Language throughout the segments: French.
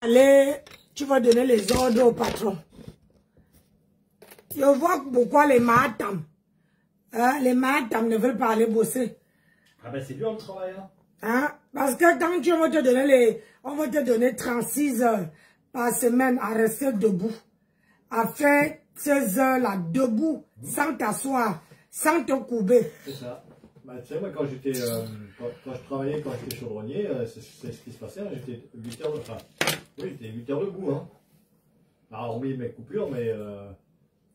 Allez, tu vas donner les ordres au patron. Je vois pourquoi les Mahatam ne veulent pas aller bosser. Ah ben c'est dur le travail, hein. Hein? Parce que quand tu vas te donner on va te donner 36 heures par semaine à rester debout. À faire 16 heures là, debout, sans t'asseoir, sans te courber. C'est ça. Bah, tu sais, moi, quand j'étais, quand je travaillais, quand j'étais chaudronnier, c'est ce qui se passait, hein, j'étais 8 heures, enfin, oui, j'étais 8 heures debout, hein. Alors, hormis mes coupures, mais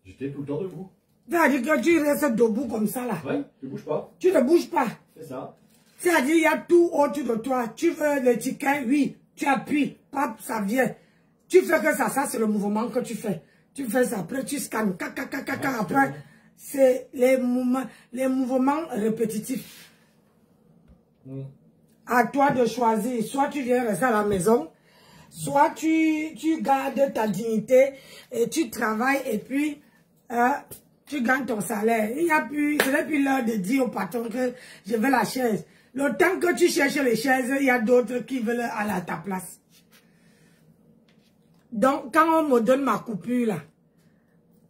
j'étais tout le temps debout. C'est-à-dire que tu restes debout comme ça, là. Oui, tu bouges pas. Tu ne bouges pas. C'est ça. C'est-à-dire, il y a tout autour de toi. Tu veux le ticket, oui, tu appuies, pap, ça vient. Tu fais que ça c'est le mouvement que tu fais. Tu fais ça, après tu scannes, après, c'est les mouvements répétitifs. À toi de choisir. Soit tu viens rester à la maison, soit tu gardes ta dignité et tu travailles et puis tu gagnes ton salaire. Il n'y a plus, ce n'est plus l'heure de dire au patron que je veux la chaise. Le temps que tu cherches les chaises, il y a d'autres qui veulent aller à ta place. Donc, quand on me donne ma coupure, là,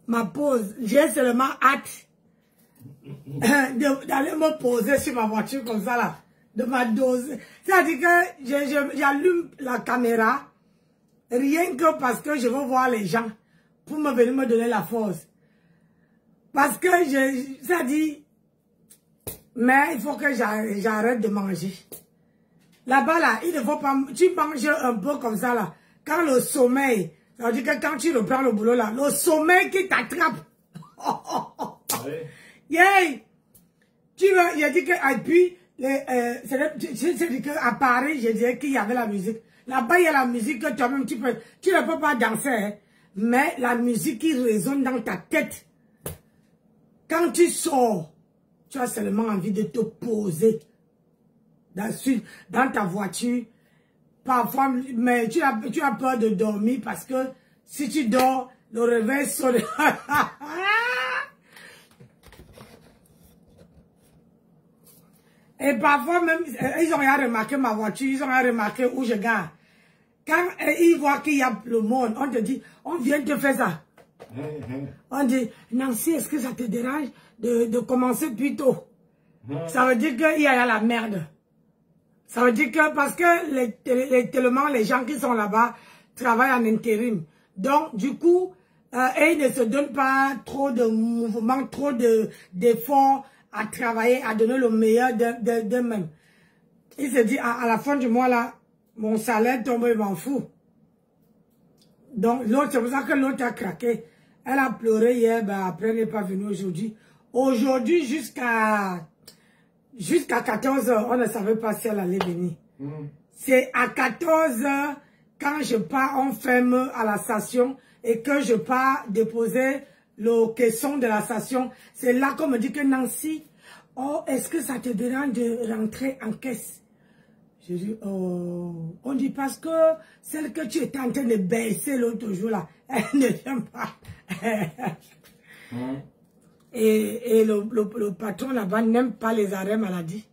ma pause, j'ai seulement hâte d'aller me poser sur ma voiture comme ça, là, de ma dose. C'est-à-dire que j'allume la caméra, rien que parce que je veux voir les gens, pour me venir me donner la force. Parce que ça dit, mais il faut que j'arrête de manger. Là-bas, là, il ne faut pas, tu manges un peu comme ça, là. Quand le sommeil, ça veut dire que quand tu reprends le boulot, là, le sommeil qui t'attrape. Yeah. Tu vois, il a dit que, et puis, c'est dit qu'à Paris, je disais qu'il y avait la musique. Là-bas, il y a la musique que toi-même, tu ne peux pas danser, hein, mais la musique qui résonne dans ta tête. Quand tu sors, tu as seulement envie de te poser dans ta voiture. Parfois, mais tu as peur de dormir parce que si tu dors, le réveil sonne. Et parfois même, ils ont rien remarqué ma voiture, ils ont rien remarqué où je garde. Quand ils voient qu'il y a le monde, on te dit, on vient te faire ça. On dit, Nancy, est-ce que ça te dérange de commencer plus tôt? Ça veut dire qu'il y a la merde. Ça veut dire que parce que tellement les gens qui sont là-bas travaillent en intérim. Donc, du coup, ils ne se donnent pas trop de mouvements, trop d'efforts à travailler, à donner le meilleur d'eux-mêmes. Ils se disent, à la fin du mois, là, mon salaire tombe, il m'en fout. Donc, l'autre, c'est pour ça que l'autre a craqué. Elle a pleuré hier, ben après, elle n'est pas venue aujourd'hui. Aujourd'hui, jusqu'à 14 h, on ne savait pas si elle allait venir. C'est à 14 h, quand je pars, on ferme à la station et que je pars déposer le caisson de la station. C'est là qu'on me dit que Nancy, oh, est-ce que ça te dérange de rentrer en caisse? Je dis, oh, on dit parce que celle que tu étais en train de baisser l'autre jour là, elle ne vient pas. Et le patron là-bas n'aime pas les arrêts maladie.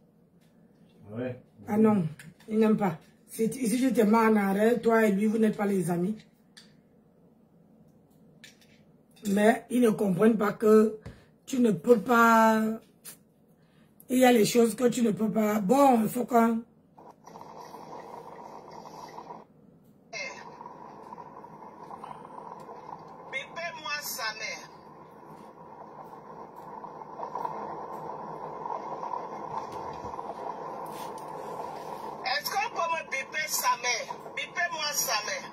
Ouais. Ah non, il n'aime pas. Si je te mets en arrêt, toi et lui, vous n'êtes pas les amis. Mais ils ne comprennent pas que tu ne peux pas... Il y a les choses que tu ne peux pas... Bon, il faut qu'on... Bipez-moi sa mère. Est-ce qu'on peut me biper sa mère? Bipez-moi sa mère.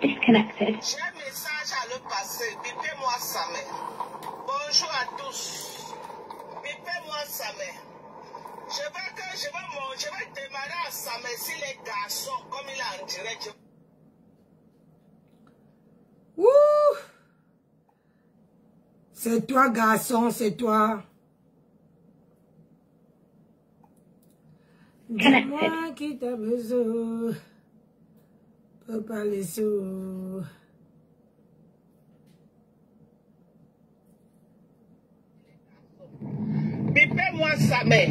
Disconnected. J'ai un message à le passer. Bipez-moi sa mère. Bonjour à tous. Bipez-moi sa mère. Je vais démarrer à sa mère si les garçons, comme il a en direct. Ouh! C'est toi, garçon, c'est toi. Dis-moi qui t'a besoin. Peux pas les sous. Bipez-moi sa mère.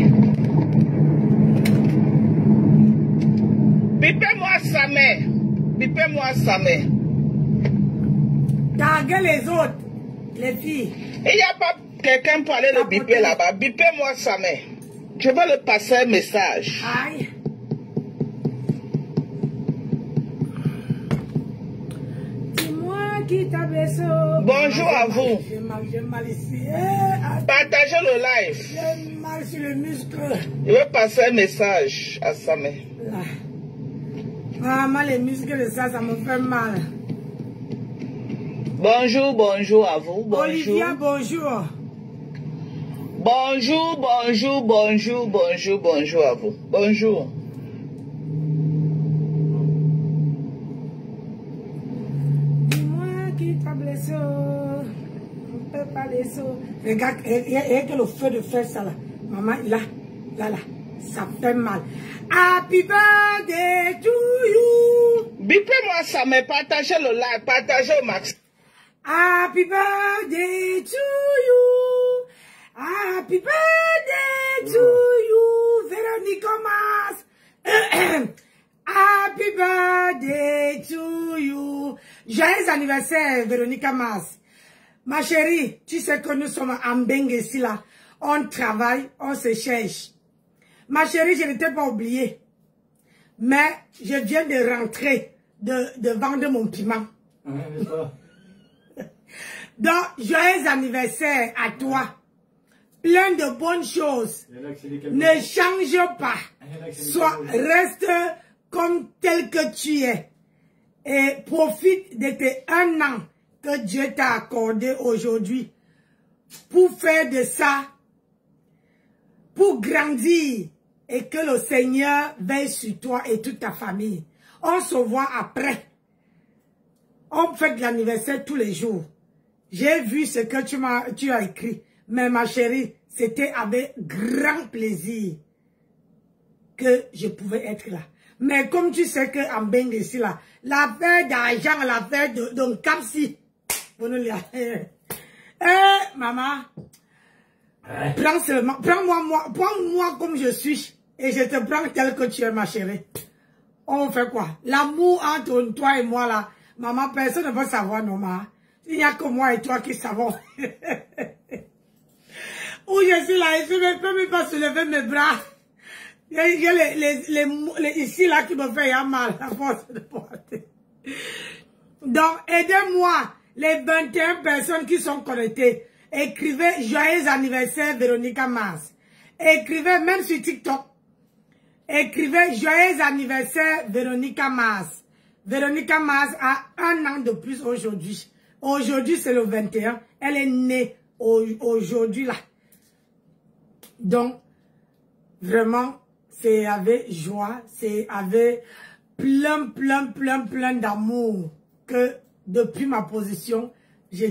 Bipez-moi sa mère. bipez-moi Samé. Taguez les autres, les filles. Il n'y a pas quelqu'un pour aller le biper là-bas. Bipez-moi Samé. Je vais le passer un message. Aïe. Qui t'a blessé? Bonjour à vous. J'ai mal ici. Partagez le live. J'ai mal sur le muscle. Je vais passer un message à Samé. Vraiment, les muscles de ça me fait mal. Bonjour, bonjour à vous. Bonjour. Olivia, bonjour. Bonjour, bonjour, bonjour, bonjour, bonjour à vous. Bonjour. Regarde, il y a que le feu de fer, ça là. Maman, là, ça fait mal. Happy birthday to you. Bipez-moi ça, mais partagez le live, partagez au max. Happy birthday to you. Happy birthday to you, Véronique Mas. Happy birthday to you. Joyeux anniversaire, Véronique Mas. Ma chérie, tu sais que nous sommes en Bengue ici là. On travaille, on se cherche. Ma chérie, je ne t'ai pas oublié. Mais je viens de rentrer, de vendre mon piment. Donc, joyeux anniversaire à toi. Plein de bonnes choses. Ne change pas. Reste comme tel que tu es. Et profite de tes 1 an que Dieu t'a accordé aujourd'hui pour faire de ça, pour grandir et que le Seigneur veille sur toi et toute ta famille. On se voit après. On fait de l'anniversaire tous les jours. J'ai vu ce que tu as écrit. Mais ma chérie, c'était avec grand plaisir que je pouvais être là. Mais comme tu sais qu'en Bengue ici là, l'affaire d'argent, l'affaire de Kapsi, maman, prends-moi comme je suis et je te prends tel que tu es, ma chérie. On fait quoi? L'amour entre toi et moi là, maman, personne ne va savoir, non, maman. Il n'y a que moi et toi qui savons. Où je suis là, je ne peux même pas soulever mes bras. Il y a ici là qui me fait mal à force de porter. Donc, aidez-moi. Les 21 personnes qui sont connectées, écrivez joyeux anniversaire Véronique Mas. Écrivez même sur TikTok. Écrivez joyeux anniversaire Véronique Mas. Véronique Mas a 1 an de plus aujourd'hui. Aujourd'hui c'est le 21. Elle est née aujourd'hui là. Donc, vraiment, c'est avec joie, c'est avec plein d'amour que depuis ma position, je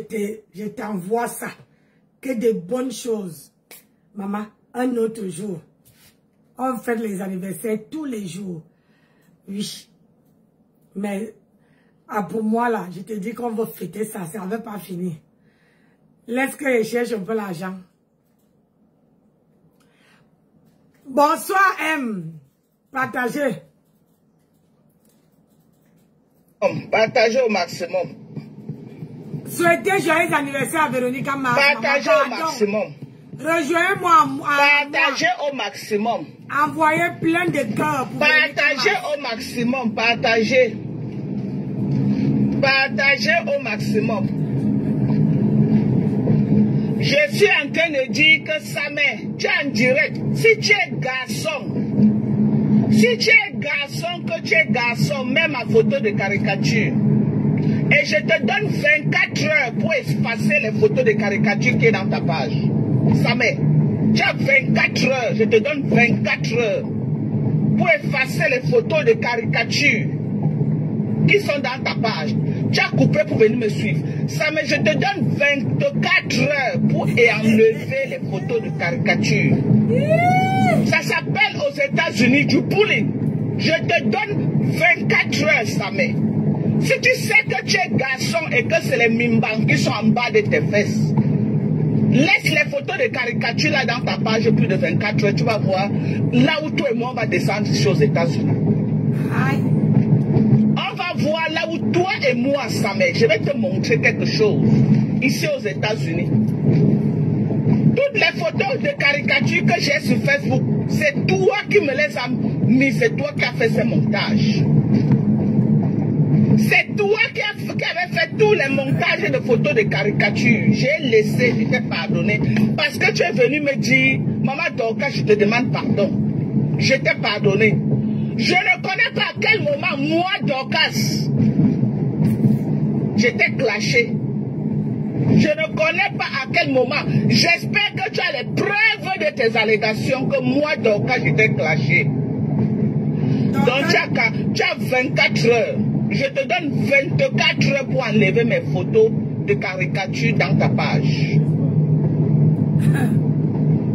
t'envoie ça. Que de bonnes choses. Maman, un autre jour. On fait les anniversaires tous les jours. Oui. Mais pour moi, là, je te dis qu'on va fêter ça. Ça ne va pas finir. Laisse que je cherche un peu l'argent. Bonsoir, M. Partagez. Partagez au maximum. Souhaitez joyeux anniversaire à Véronique Mas. Partagez au maximum. Rejoignez-moi. Partagez au maximum. Envoyez plein de cœurs. Partagez au maximum. Partagez. Partagez au maximum. Je suis en train de dire que Samé, tu es en direct. Si tu es garçon, que tu es garçon, mets ma photo de caricature. Et je te donne 24 heures pour effacer les photos de caricature qui est dans ta page. Samé, tu as 24 heures, je te donne 24 heures pour effacer les photos de caricature qui sont dans ta page. Tu as coupé pour venir me suivre. Samé, je te donne 24 heures pour enlever les photos de caricature. Ça s'appelle aux États-Unis du bullying. Je te donne 24 heures, Samé. Si tu sais que tu es garçon et que c'est les mimbans qui sont en bas de tes fesses, laisse les photos de caricature là dans ta page plus de 24 heures. Tu vas voir là où toi et moi on va descendre ici aux États-Unis. On va voir Toi et moi, Samé, je vais te montrer quelque chose. Ici aux États-Unis. Toutes les photos de caricatures que j'ai sur Facebook, c'est toi qui me les as mis, c'est toi qui as fait ces montages. C'est toi qui avais fait tous les montages de photos de caricatures. J'ai laissé, je t'ai pardonné. Parce que tu es venu me dire, Maman Dorcas, je te demande pardon. Je t'ai pardonné. Je ne connais pas à quel moment, moi, Dorcas, j'étais clashé. Je ne connais pas à quel moment. J'espère que tu as les preuves de tes allégations que moi, Dorcas, j'étais clashé. Donc, tu as 24 heures. Je te donne 24 heures pour enlever mes photos de caricature dans ta page.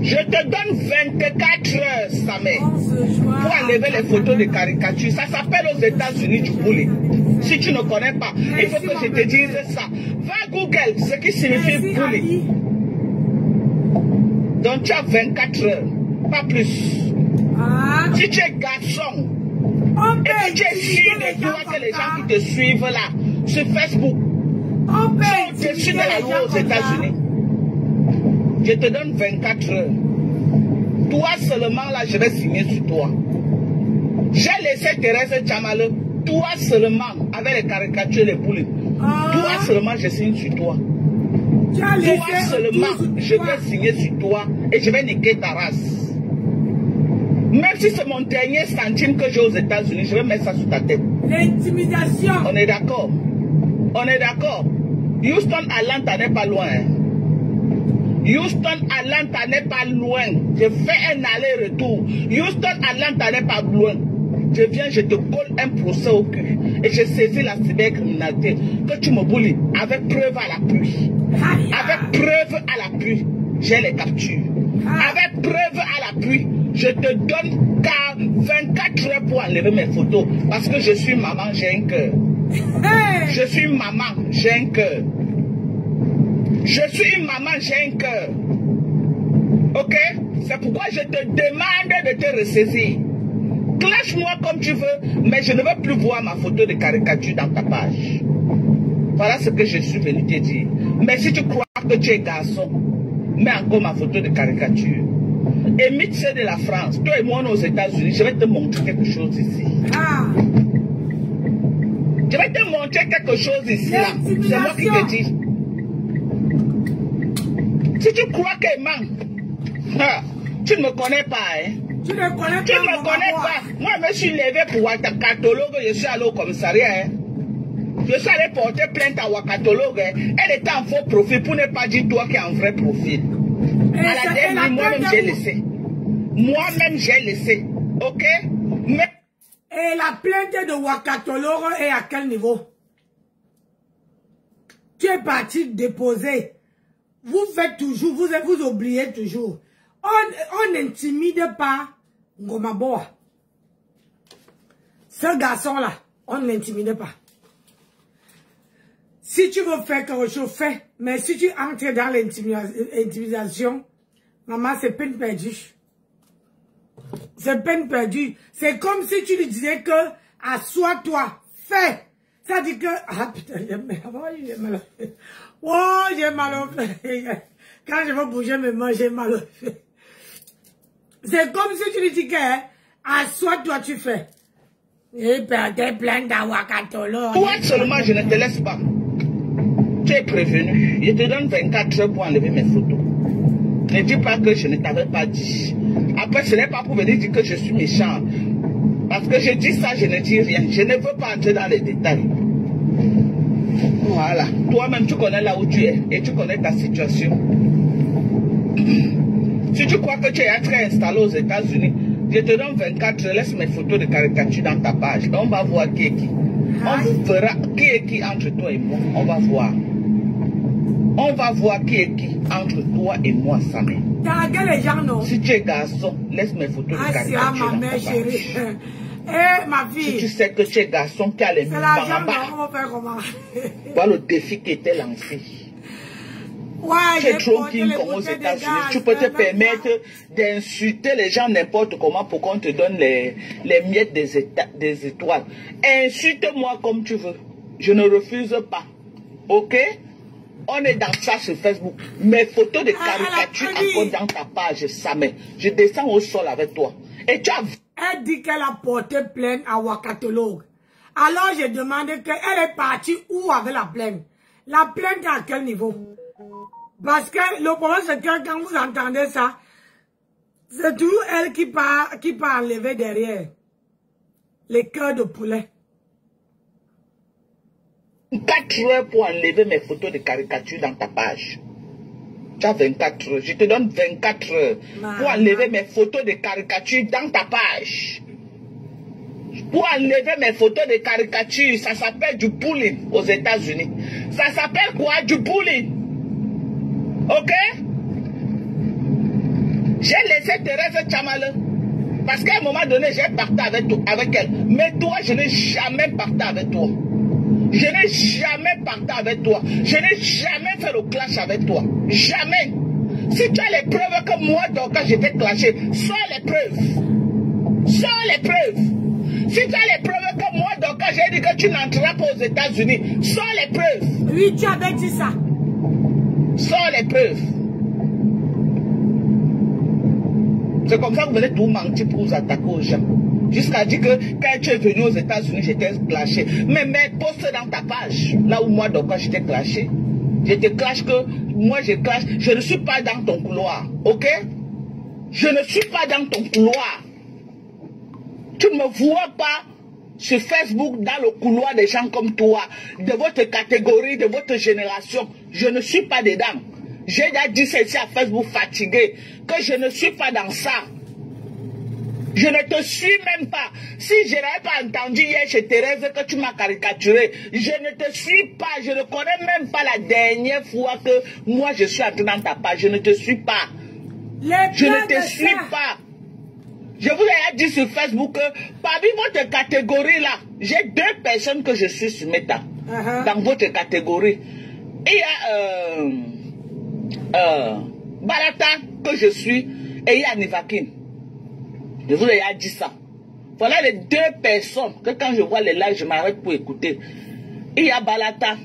Je te donne 24 heures, Samé, pour enlever les photos de caricature. Ça s'appelle aux États-Unis du bullying. Si tu ne connais pas, il faut que je te dise ça. Va Google ce qui signifie bullying. Donc tu as 24 heures, pas plus. Si tu es garçon, et que tu es sûr de toi que les gens qui te suivent là, sur Facebook, sont au-dessus de la loi aux États-Unis, je te donne 24 heures. Toi seulement là, je vais signer sur toi. J'ai laissé Thérèse Tchamale, toi seulement, avec les caricatures et les boules. Toi seulement, je signe sur toi. Toi seulement, je vais signer sur toi et je vais niquer ta race. Même si c'est mon dernier centime que j'ai aux États-Unis, je vais mettre ça sur ta tête. L'intimidation. On est d'accord. On est d'accord. Houston, Atlanta n'est pas loin. Houston, Atlanta n'est pas loin. Je fais un aller-retour. Houston, Atlanta n'est pas loin. Je viens, je te colle un procès au cul. Et je saisis la cybercriminalité. Que tu me boulis avec preuve à l'appui. Avec preuve à l'appui. J'ai les captures. Avec preuve à l'appui. Je te donne 24 heures pour enlever mes photos. Parce que je suis maman, j'ai un cœur. Je suis maman, j'ai un cœur. Je suis une maman, j'ai un cœur. Ok? C'est pourquoi je te demande de te ressaisir. Clash-moi comme tu veux, mais je ne veux plus voir ma photo de caricature dans ta page. Voilà ce que je suis venu te dire. Mais si tu crois que tu es garçon, mets encore ma photo de caricature. Émite c'est de la France. Toi et moi, on est aux États-Unis. Je vais te montrer quelque chose ici. Je vais te montrer quelque chose ici. C'est moi qui te dis. Si tu crois que tu ne me connais pas, hein? Tu ne me connais pas. Moi, je me suis levé pour Ouakatologue, je suis allé au commissariat. Hein? Je suis allé porter plainte à Ouakatologue. Hein? Elle était en faux profil pour ne pas dire toi qui es en vrai profil. À la dernière, moi-même, j'ai laissé. Moi-même, j'ai laissé. Ok? Mais... Et la plainte de Ouakatologue est à quel niveau? Tu es parti déposer. Vous faites toujours, vous oubliez toujours. On n'intimide pas Ngomaboa. Ce garçon-là, on ne l'intimide pas. Si tu veux faire quelque chose, fais. Mais si tu entres dans l'intimidation, maman, c'est peine perdue. C'est peine perdue. C'est comme si tu lui disais que, assois-toi, fais. Ça dit que, ah putain, j'ai mal. Oh, j'ai mal au fait. Quand je veux bouger mes mains, j'ai mal au fait. C'est comme si tu lui dis que, assois-toi, tu fais. Et perdais plein d'Ouakatologue. Toi seulement, je ne te laisse pas. Tu es prévenu. Je te donne 24 heures pour enlever mes photos. Ne dis pas que je ne t'avais pas dit. Après, ce n'est pas pour venir dire que je suis méchant. Parce que je dis ça, je ne dis rien. Je ne veux pas entrer dans les détails. Voilà. Toi-même, tu connais là où tu es. Et tu connais ta situation. Si tu crois que tu es très installé aux États-Unis, je te donne 24 heures. Laisse mes photos de caricature dans ta page. Et on va voir qui est qui. On verra qui est qui entre toi et moi. On va voir. On va voir qui est qui entre toi et moi, Samé. Les gens, non? Si tu es garçon, laisse mes photos de caricature dans ta page. Eh, ma fille. Si tu sais que tu es garçon, tu as les mains en bas. On va faire comment? Voilà le défi qui était lancé. Ouais, tu es trop king comme aux États-Unis. Tu peux te permettre d'insulter les gens n'importe comment pour qu'on te donne les miettes des étoiles. Insulte-moi comme tu veux. Je ne refuse pas. Ok? On est dans ça sur Facebook. Mes photos de caricature encore dans ta page, Samé. Je descends au sol avec toi. Et tu as... Elle dit qu'elle a porté plainte à Ouakatologue. Alors j'ai demandé qu'elle est partie où avec la plainte. La plainte à quel niveau? Parce que le problème c'est que quand vous entendez ça, c'est toujours elle qui part enlever derrière les cœurs de poulet. 4 heures pour enlever mes photos de caricature dans ta page. Tu as 24 heures. Je te donne 24 heures pour enlever mes photos de caricature dans ta page. Pour enlever mes photos de caricature, ça s'appelle du bullying aux États-Unis. Ça s'appelle quoi? Du bullying. Ok? J'ai laissé Thérèse Tchamale. Parce qu'à un moment donné, j'ai parti avec elle. Mais toi, je n'ai jamais parti avec toi. Je n'ai jamais parti avec toi. Je n'ai jamais fait le clash avec toi. Jamais. Si tu as les preuves que moi, donc, quand je t'ai clashé, sors les preuves. Sors les preuves. Si tu as les preuves que moi, donc, quand j'ai dit que tu n'entreras pas aux États-Unis, sors les preuves. Oui, tu avais dit ça. Sors les preuves. C'est comme ça que vous venez tout mentir pour vous attaquer aux gens. Jusqu'à dire que quand tu es venu aux États-Unis, j'étais clashé. Mais poste dans ta page, là où moi, donc, quand j'étais clashé, je te clash que moi, je clash. Je ne suis pas dans ton couloir, ok? Je ne suis pas dans ton couloir. Tu ne me vois pas sur Facebook dans le couloir des gens comme toi, de votre catégorie, de votre génération. Je ne suis pas dedans. J'ai déjà dit ceci à Facebook fatigué, que je ne suis pas dans ça. Je ne te suis même pas. Si je n'avais pas entendu hier chez Thérèse que tu m'as caricaturé, je ne te suis pas. Je ne connais même pas la dernière fois que moi je suis entré dans ta page. Je ne te suis pas. Je ne te suis pas. Je vous ai dit sur Facebook que parmi votre catégorie là, j'ai 2 personnes que je suis sur Meta. Dans votre catégorie. Il y a Balata que je suis et il y a Nivakin. Je vous ai dit ça. Voilà les 2 personnes que quand je vois les lives, je m'arrête pour écouter. Il y a Balata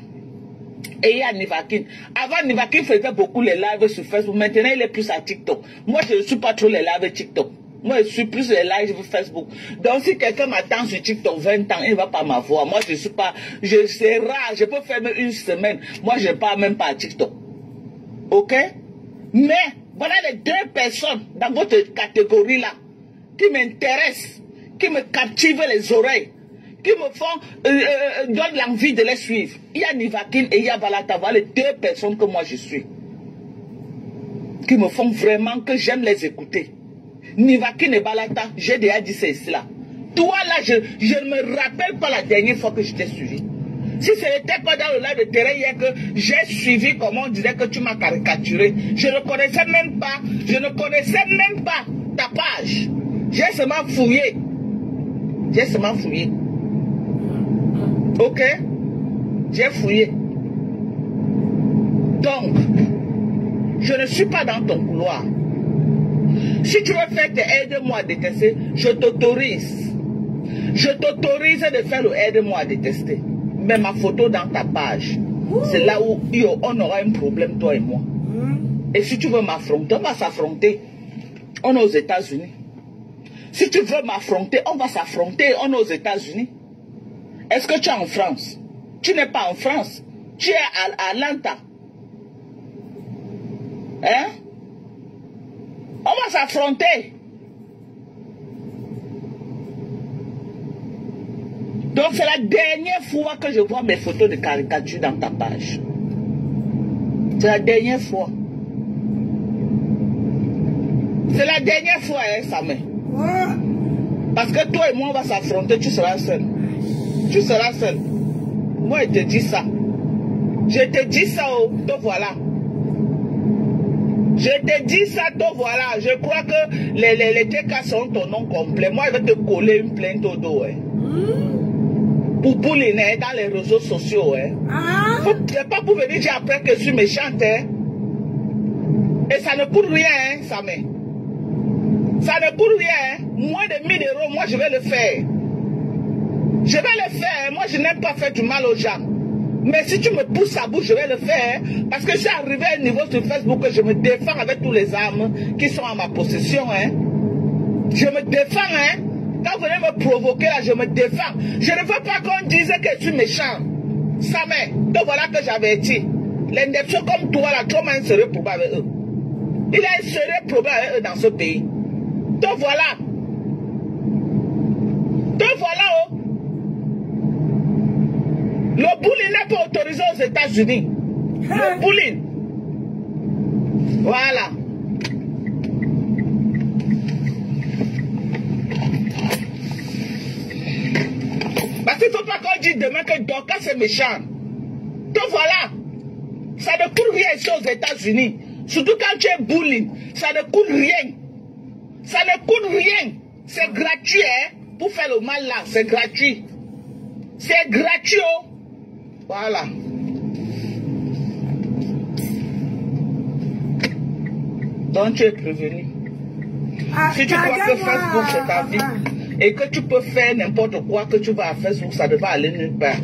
et il y a Nivakin. Avant, Nivakin faisait beaucoup les lives sur Facebook. Maintenant, il est plus à TikTok. Moi, je ne suis pas trop les lives TikTok. Moi, je suis plus les lives sur Facebook. Donc, si quelqu'un m'attend sur TikTok 20 ans, il ne va pas m'avoir. Moi, je ne suis pas... C'est rare. Je peux faire même une semaine. Moi, je ne parle même pas à TikTok. Ok? Mais, voilà les 2 personnes dans votre catégorie là qui m'intéressent, qui me captivent les oreilles, qui me font, donnent l'envie de les suivre. Il y a Nivakin et il y a Balata. Voilà les 2 personnes que moi je suis. Qui me font vraiment que j'aime les écouter. Nivakin et Balata, j'ai déjà dit cela. Toi là, je ne me rappelle pas la dernière fois que je t'ai suivi. Si ce n'était pas dans le live de terrain hier que j'ai suivi, comment on disait que tu m'as caricaturé, je ne connaissais même pas ta page. J'ai seulement fouillé. Ok? J'ai fouillé. Donc, je ne suis pas dans ton couloir. Si tu veux faire tes aide-moi à détester, je t'autorise. Je t'autorise de faire le aide-moi à détester. Mais ma photo dans ta page, c'est là où on aura un problème, toi et moi. Et si tu veux m'affronter, on va s'affronter. On est aux États-Unis. Si tu veux m'affronter, on va s'affronter. On est aux États-Unis. Est-ce que tu es en France? Tu n'es pas en France. Tu es à Atlanta. Hein? On va s'affronter. Donc c'est la dernière fois que je vois mes photos de caricature dans ta page. C'est la dernière fois. C'est la dernière fois, hein, Samé. Parce que toi et moi, on va s'affronter, tu seras seul. Tu seras seul. Moi, je te dis ça. Je te dis ça, oh, te voilà. Je te dis ça, te voilà. Je crois que les TK sont ton nom complet. Moi, je vais te coller une plainte au dos, hein. Pour bouliner dans les réseaux sociaux, hein. C'est pas pour venir dire après que je suis méchante, hein. Et ça ne coûte rien, hein, Samé. Ça ne coûte rien, hein. Moins de 1000 €, moi je vais le faire. Je vais le faire. Moi, je n'aime pas faire du mal aux gens. Mais si tu me pousses à bout, je vais le faire. Parce que j'ai arrivé à un niveau sur Facebook que je me défends avec tous les armes qui sont à ma possession. Hein. Je me défends. Hein. Quand vous venez me provoquer, là, je me défends. Je ne veux pas qu'on dise que je suis méchant. Ça m'est. Donc voilà que j'avais dit. Les nègres comme toi, là, comment un sérieux problème avec eux. Il a un sérieux problème avec eux dans ce pays. Donc voilà. Donc voilà, oh. Le bullying n'est pas autorisé aux États-Unis. Le bullying. Voilà. Parce qu'il ne faut pas qu'on dise demain que Dorcas c'est méchant. Donc voilà. Ça ne coûte rien ici aux États-Unis. Surtout quand tu es bullying. Ça ne coûte rien. Ça ne coûte rien. C'est gratuit, hein. Pour faire le mal là, c'est gratuit. C'est gratuit, oh. Voilà. Donc tu es prévenu. Si tu crois que Facebook c'est ta vie et que tu peux faire n'importe quoi que tu vas à Facebook, ça ne va aller nulle part.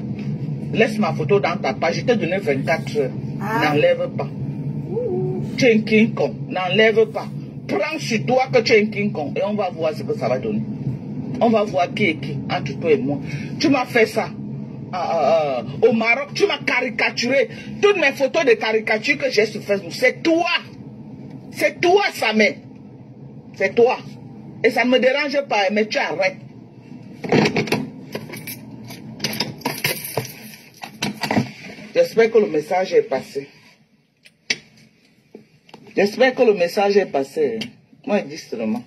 Laisse ma photo dans ta page. Je t'ai donné 24 heures. N'enlève pas. Tu es un King Kong. N'enlève pas. Prends sur toi que tu es un King Kong et on va voir ce que ça va donner. On va voir qui est qui entre toi et moi. Tu m'as fait ça. Au Maroc, tu m'as caricaturé. Toutes mes photos de caricature que j'ai sur Facebook, c'est toi. C'est toi, Samé. C'est toi. Et ça ne me dérange pas, mais tu arrêtes. J'espère que le message est passé. J'espère que le message est passé. Moi, je dis seulement.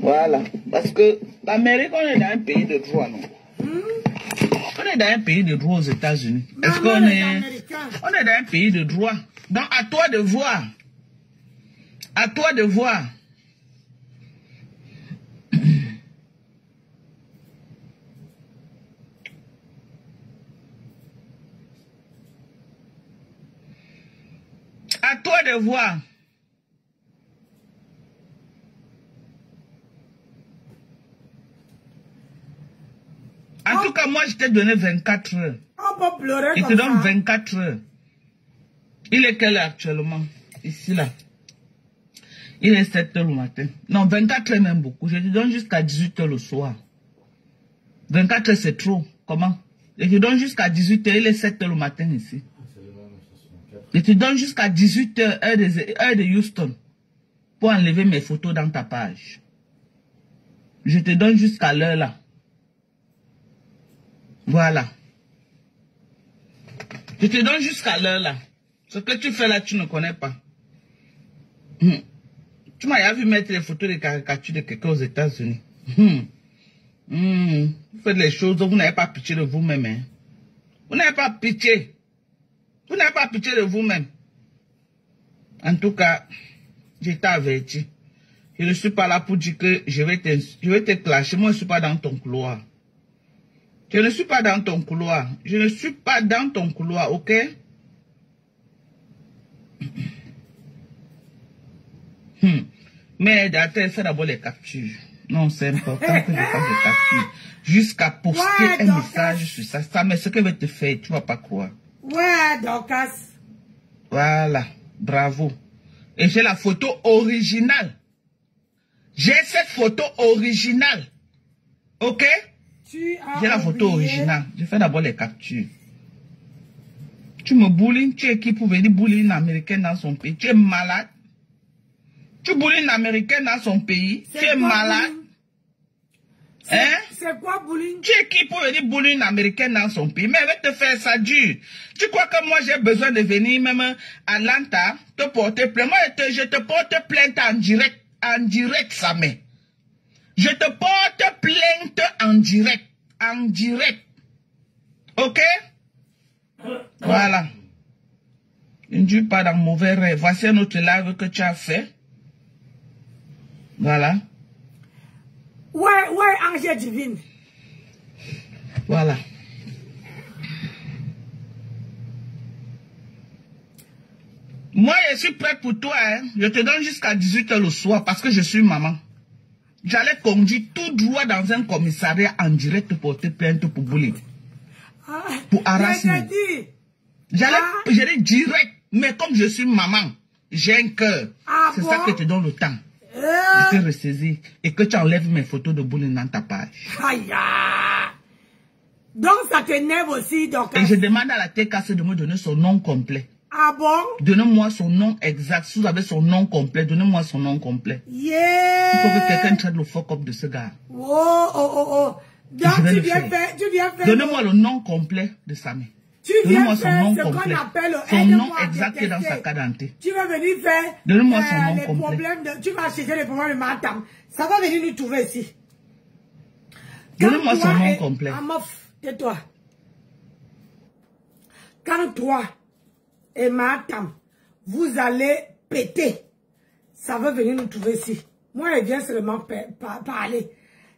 Voilà. Parce que l'Amérique, on est dans un pays de droit, non? On est dans un pays de droit aux États-Unis. Est-ce qu'on est... On est dans un pays de droit. Donc, à toi de voir. À toi de voir. À toi de voir. En tout cas, moi, je t'ai donné 24 heures. On peut pleurer. Il te donne 24 heures. Il est quelle heure actuellement? Ici, là. Il est 7 heures le matin. Non, 24 heures même beaucoup. Je te donne jusqu'à 18 heures le soir. 24 heures, c'est trop. Comment? Je te donne jusqu'à 18 heures. Il est 7 heures le matin ici. Je te donne jusqu'à 18 heures, heure de Houston, pour enlever mes photos dans ta page. Je te donne jusqu'à l'heure là. Voilà. Je te donne jusqu'à l'heure là. Ce que tu fais là, tu ne connais pas. Tu m'as vu mettre les photos de caricature de quelqu'un aux États-Unis. Vous faites les choses dont vous n'avez pas pitié de vous-même. Hein. Vous n'avez pas pitié. Vous n'avez pas pitié de vous-même. En tout cas, je t'ai averti. Je ne suis pas là pour dire que je vais te clasher. Moi, je ne suis pas dans ton couloir. Je ne suis pas dans ton couloir. Je ne suis pas dans ton couloir, ok? Mais d'attendre, fais d'abord les captures. Non, c'est important que je fasse les captures. Jusqu'à poster un message sur ça. Ça, mais ce que je vais te faire, tu ne vas pas croire. Ouais, Dorcas. Voilà, bravo. Et j'ai la photo originale. J'ai cette photo originale. Ok? J'ai la photo originale. Je fais d'abord les captures. Tu me boules, tu es qui pour venir bouler une Américaine dans son pays? Tu es malade? Tu boules une Américaine dans son pays? Tu es malade? Hein? C'est quoi bullying? Tu es qui pour venir bouler une Américaine dans son pays? Mais elle va te faire ça dur. Tu crois que moi j'ai besoin de venir même à Atlanta te porter plainte? Moi je te porte plainte en direct, ça met. Je te porte plainte en direct. Ok? Voilà. Ne dis pas dans mauvais rêve. Voici un autre live que tu as fait. Voilà. Ouais, Angèle divine. Voilà. Moi, je suis prête pour toi. Hein. Je te donne jusqu'à 18 h le soir parce que je suis maman. J'allais conduire tout droit dans un commissariat en direct porter plainte pour bullying. Pour harassment. J'allais direct. Mais comme je suis maman, j'ai un cœur. C'est ça que te donne le temps de te ressaisir. Et que tu enlèves mes photos de bullying dans ta page. Aïe. Donc ça t'énerve aussi. Donc, et je demande à la TKC de me donner son nom complet. Ah bon? Donnez-moi son nom exact. Si vous avez son nom complet, donnez-moi son nom complet. Yeah. Il faut que quelqu'un traite le fuck up de ce gars. Oh. Donc tu viens faire. Donnez-moi le nom complet de Samé. Donnez-moi son nom complet. Son nom exact qui est dans sa carte d'identité. Tu vas venir faire. Donnez-moi son nom complet. Tu vas acheter les problèmes de Matam. Ça va venir nous trouver ici. Donnez-moi son nom complet. Tais-toi. Quand toi et Matam, vous allez péter, ça va venir nous trouver ici. Moi, je viens seulement parler.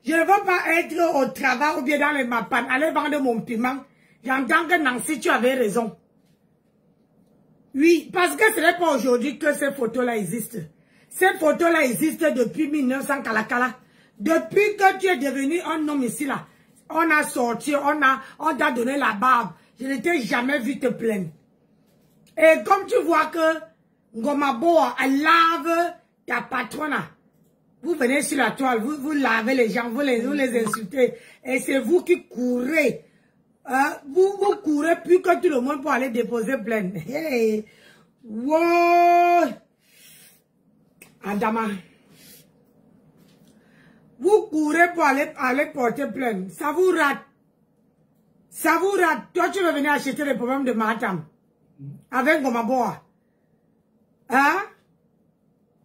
Je ne veux pas être au travail ou bien dans les mapan, aller vendre mon piment. J'entends que Nancy, tu avais raison. Oui, parce que ce n'est pas aujourd'hui que ces photos-là existent. Ces photos-là existent depuis 1900 Kalakala. Depuis que tu es devenu un homme ici, là, on a sorti, on t'a donné la barbe. Je ne t'ai jamais vu te plaindre. Et comme tu vois que Ngomaboa, elle lave ta patronne, vous venez sur la toile, vous lavez les gens, vous les insultez. Et c'est vous qui courez. Vous courez plus que tout le monde pour aller déposer plainte. Hey. Wow. Adama. Vous courez pour aller porter plainte. Ça vous rate. Ça vous rate. Toi, tu veux venir acheter les problèmes de Matam. Avec Ngomaboa. Hein?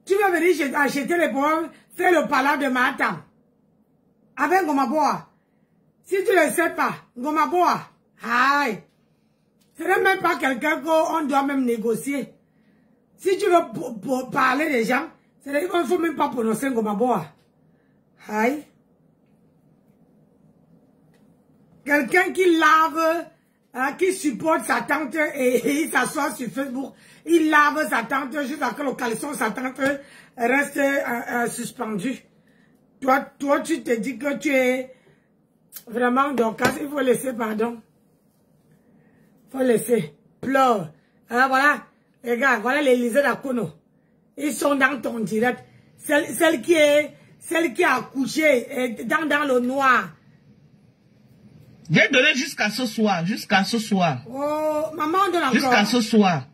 Tu vas venir acheter les problèmes, faire le palabre de Matam. Avec Ngomaboa. Si tu ne le sais pas, Ngomaboa. Aïe. Ce n'est même pas quelqu'un qu'on doit même négocier. Si tu veux parler des gens, c'est qu'il ne faut même pas prononcer Ngomaboa. Aïe. Quelqu'un qui lave, qui supporte sa tante et il s'assoit sur Facebook, il lave sa tante jusqu'à ce que le caleçon de sa tante reste suspendu. Toi, tu te dis que tu es vraiment donc il faut laisser, pardon. Il faut laisser. Pleure. Voilà. Regarde, voilà l'Élysée d'Akono. Ils sont dans ton direct. Celle qui a accouché dans le noir. J'ai donné jusqu'à ce soir, Oh, maman donne encore. Jusqu'à ce soir.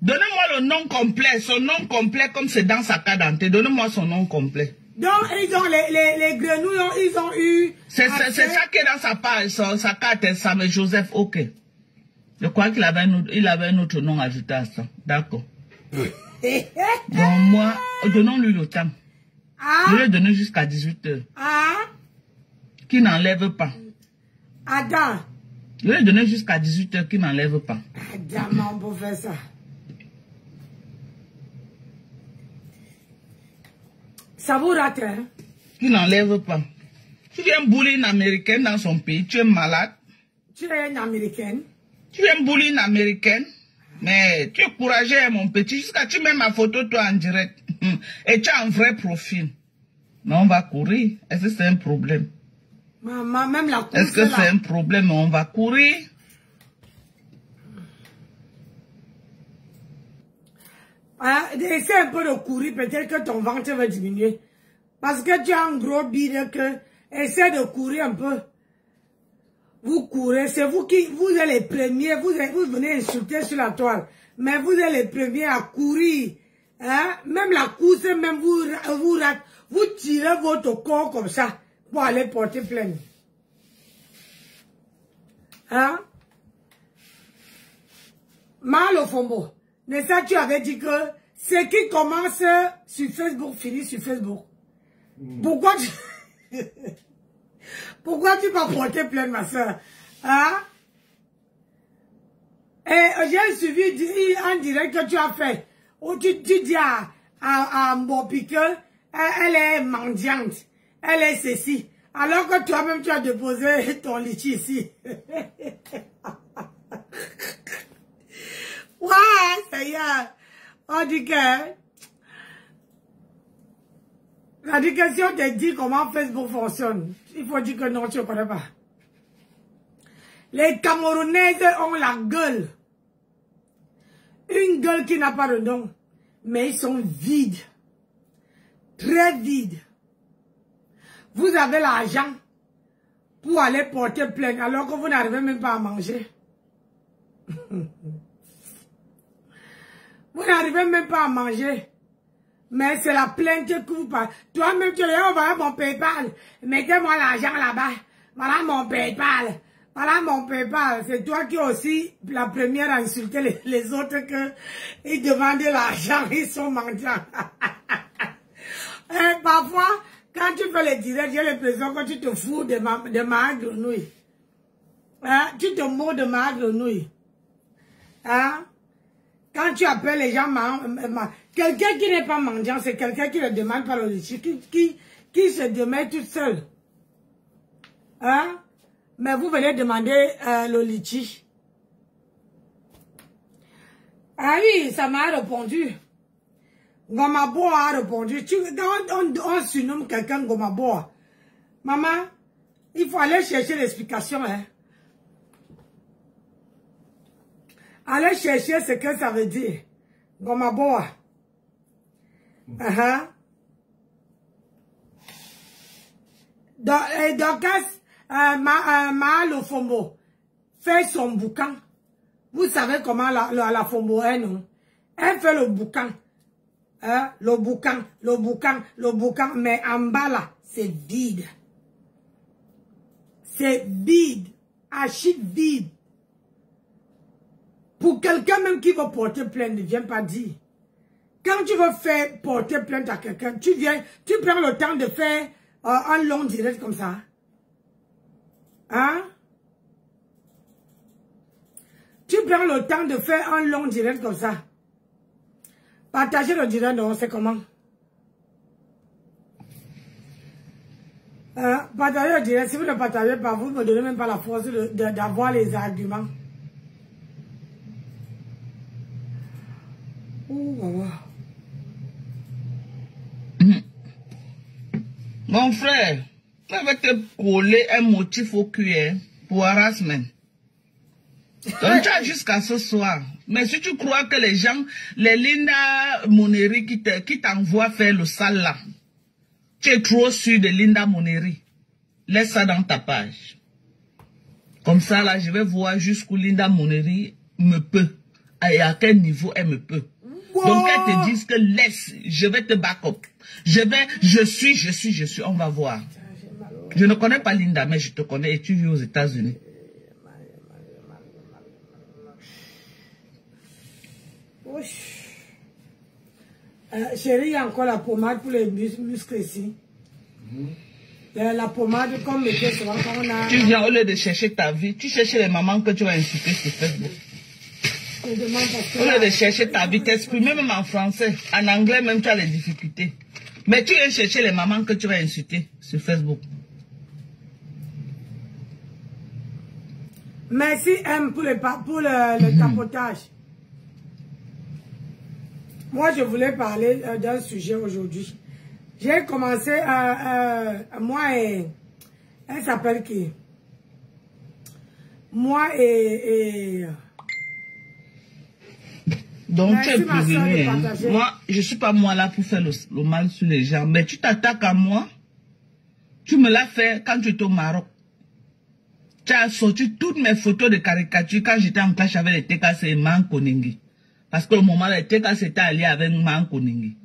Donnez-moi le nom complet, son nom complet comme c'est dans sa carte d'identité. Donnez-moi son nom complet. Donc, ils ont les grenouilles, ils ont eu... C'est ça qui est dans sa page, sa carte, ça, mais Joseph, ok. Je crois qu'il avait un autre nom ajouté à ça. D'accord. Bon, moi, donnons-lui le temps. Je lui ai donné jusqu'à 18h. Qui n'enlève pas. Adam. Je lui ai donné jusqu'à 18h, qui n'enlève pas. Adam, on peut faire ça. Ça vous rate, hein? Qui n'enlève pas. Tu viens bully une américaine dans son pays, tu es malade. Tu es une américaine. Tu viens bully une américaine. Mais tu es courageux, mon petit, jusqu'à tu mets ma photo, toi, en direct. Et tu as un vrai profil. Mais on va courir. Est-ce que c'est un problème? Maman, même la course. Est-ce que c'est un problème? On va courir. Essaie un peu de courir, peut-être que ton ventre va diminuer. Parce que tu as un gros bide que... Essaie de courir un peu. Vous courez, c'est vous qui... Vous êtes les premiers, vous venez insulter sur la toile. Mais vous êtes les premiers à courir. Hein? Même la course, même vous tirez votre corps comme ça pour aller porter plainte. Hein? Mal au fombo. Mais ça, tu avais dit que ce qui commence sur Facebook finit sur Facebook. Pourquoi tu vas porter plainte, ma soeur? Hein? Et j'ai suivi en direct que tu as fait. Où tu dis à Mbopi que elle est mendiante. Elle est ceci. Alors que toi-même, tu as déposé ton litchi ici. Ouais, ça y est. On dit que... C'est-à-dire que si on te dit comment Facebook fonctionne, il faut dire que non, tu ne connais pas. Les Camerounaises ont la gueule. Une gueule qui n'a pas de nom. Mais ils sont vides. Très vides. Vous avez l'argent pour aller porter plainte alors que vous n'arrivez même pas à manger. Vous n'arrivez même pas à manger. Mais c'est la plainte que vous parlez. Toi-même, tu dis, oh, voilà mon PayPal. Mettez-moi l'argent là-bas. Voilà mon PayPal. Voilà mon PayPal. C'est toi qui es aussi la première à insulter les autres que ils demandent l'argent. Ils sont mendiants. Et parfois, quand tu fais les directs, j'ai l'impression que tu te fous de ma grenouille. Hein? Tu te moques de ma grenouille. Hein? Quand tu appelles les gens, quelqu'un qui n'est pas mendiant, c'est quelqu'un qui ne demande pas le litchi, qui se demeure toute seule. Hein? Mais vous venez demander le litchi. Ah oui, ça m'a répondu. Gomaboa a répondu. On surnomme quelqu'un Gomaboa. Maman, il faut aller chercher l'explication. Hein? Allez chercher ce que ça veut dire. Gomaboa. Dorcas Lofombo fait son boucan. Vous savez comment la Fombo est, non? Elle fait le boucan. Le boucan. Mais en bas là, c'est vide. C'est vide. Archi vide. Pour quelqu'un même qui veut porter plainte, ne viens pas dire. Quand tu veux faire porter plainte à quelqu'un, tu prends le temps de faire un long direct comme ça. Hein? Tu prends le temps de faire un long direct comme ça. Partager le direct, non, c'est comment? Partager le direct, si vous ne partagez pas, vous ne me donnez même pas la force d'avoir les arguments. Mon frère, tu vas te coller un motif au cuir pour harassment. Donc tu as jusqu'à ce soir. Mais si tu crois que les gens, les Linda Moneri qui t'envoient faire le sale là, tu es trop sûr de Linda Moneri. Laisse ça dans ta page. Comme ça là, je vais voir jusqu'où Linda Moneri me peut. Et à quel niveau elle me peut. Wow. Donc elles te disent que laisse, je vais te back up. Je suis, on va voir. Je ne connais pas Linda, mais je te connais et tu vis aux États-Unis. Chérie, il y a encore la pommade pour les muscles ici. La pommade, comme le souvent, quand on a... Tu viens au lieu de chercher ta vie, tu cherches les mamans que tu vas insulter sur Facebook. Au lieu de chercher ta vie, t'exprimer même en français, en anglais même tu as les difficultés. Mais tu viens chercher les mamans que tu vas insulter sur Facebook. Merci M pour le tapotage. Moi, je voulais parler d'un sujet aujourd'hui. J'ai commencé, moi et... Elle s'appelle qui? Moi et... Donc merci, tu es prévenu. Moi, je ne suis pas moi là pour faire le mal sur les gens. Mais tu t'attaques à moi. Tu me l'as fait quand tu étais au Maroc. Tu as sorti toutes mes photos de caricature quand j'étais en clash avec les TKC et Mankoningi. Parce que au moment où les TKC étaient alliés avec Mankoningi.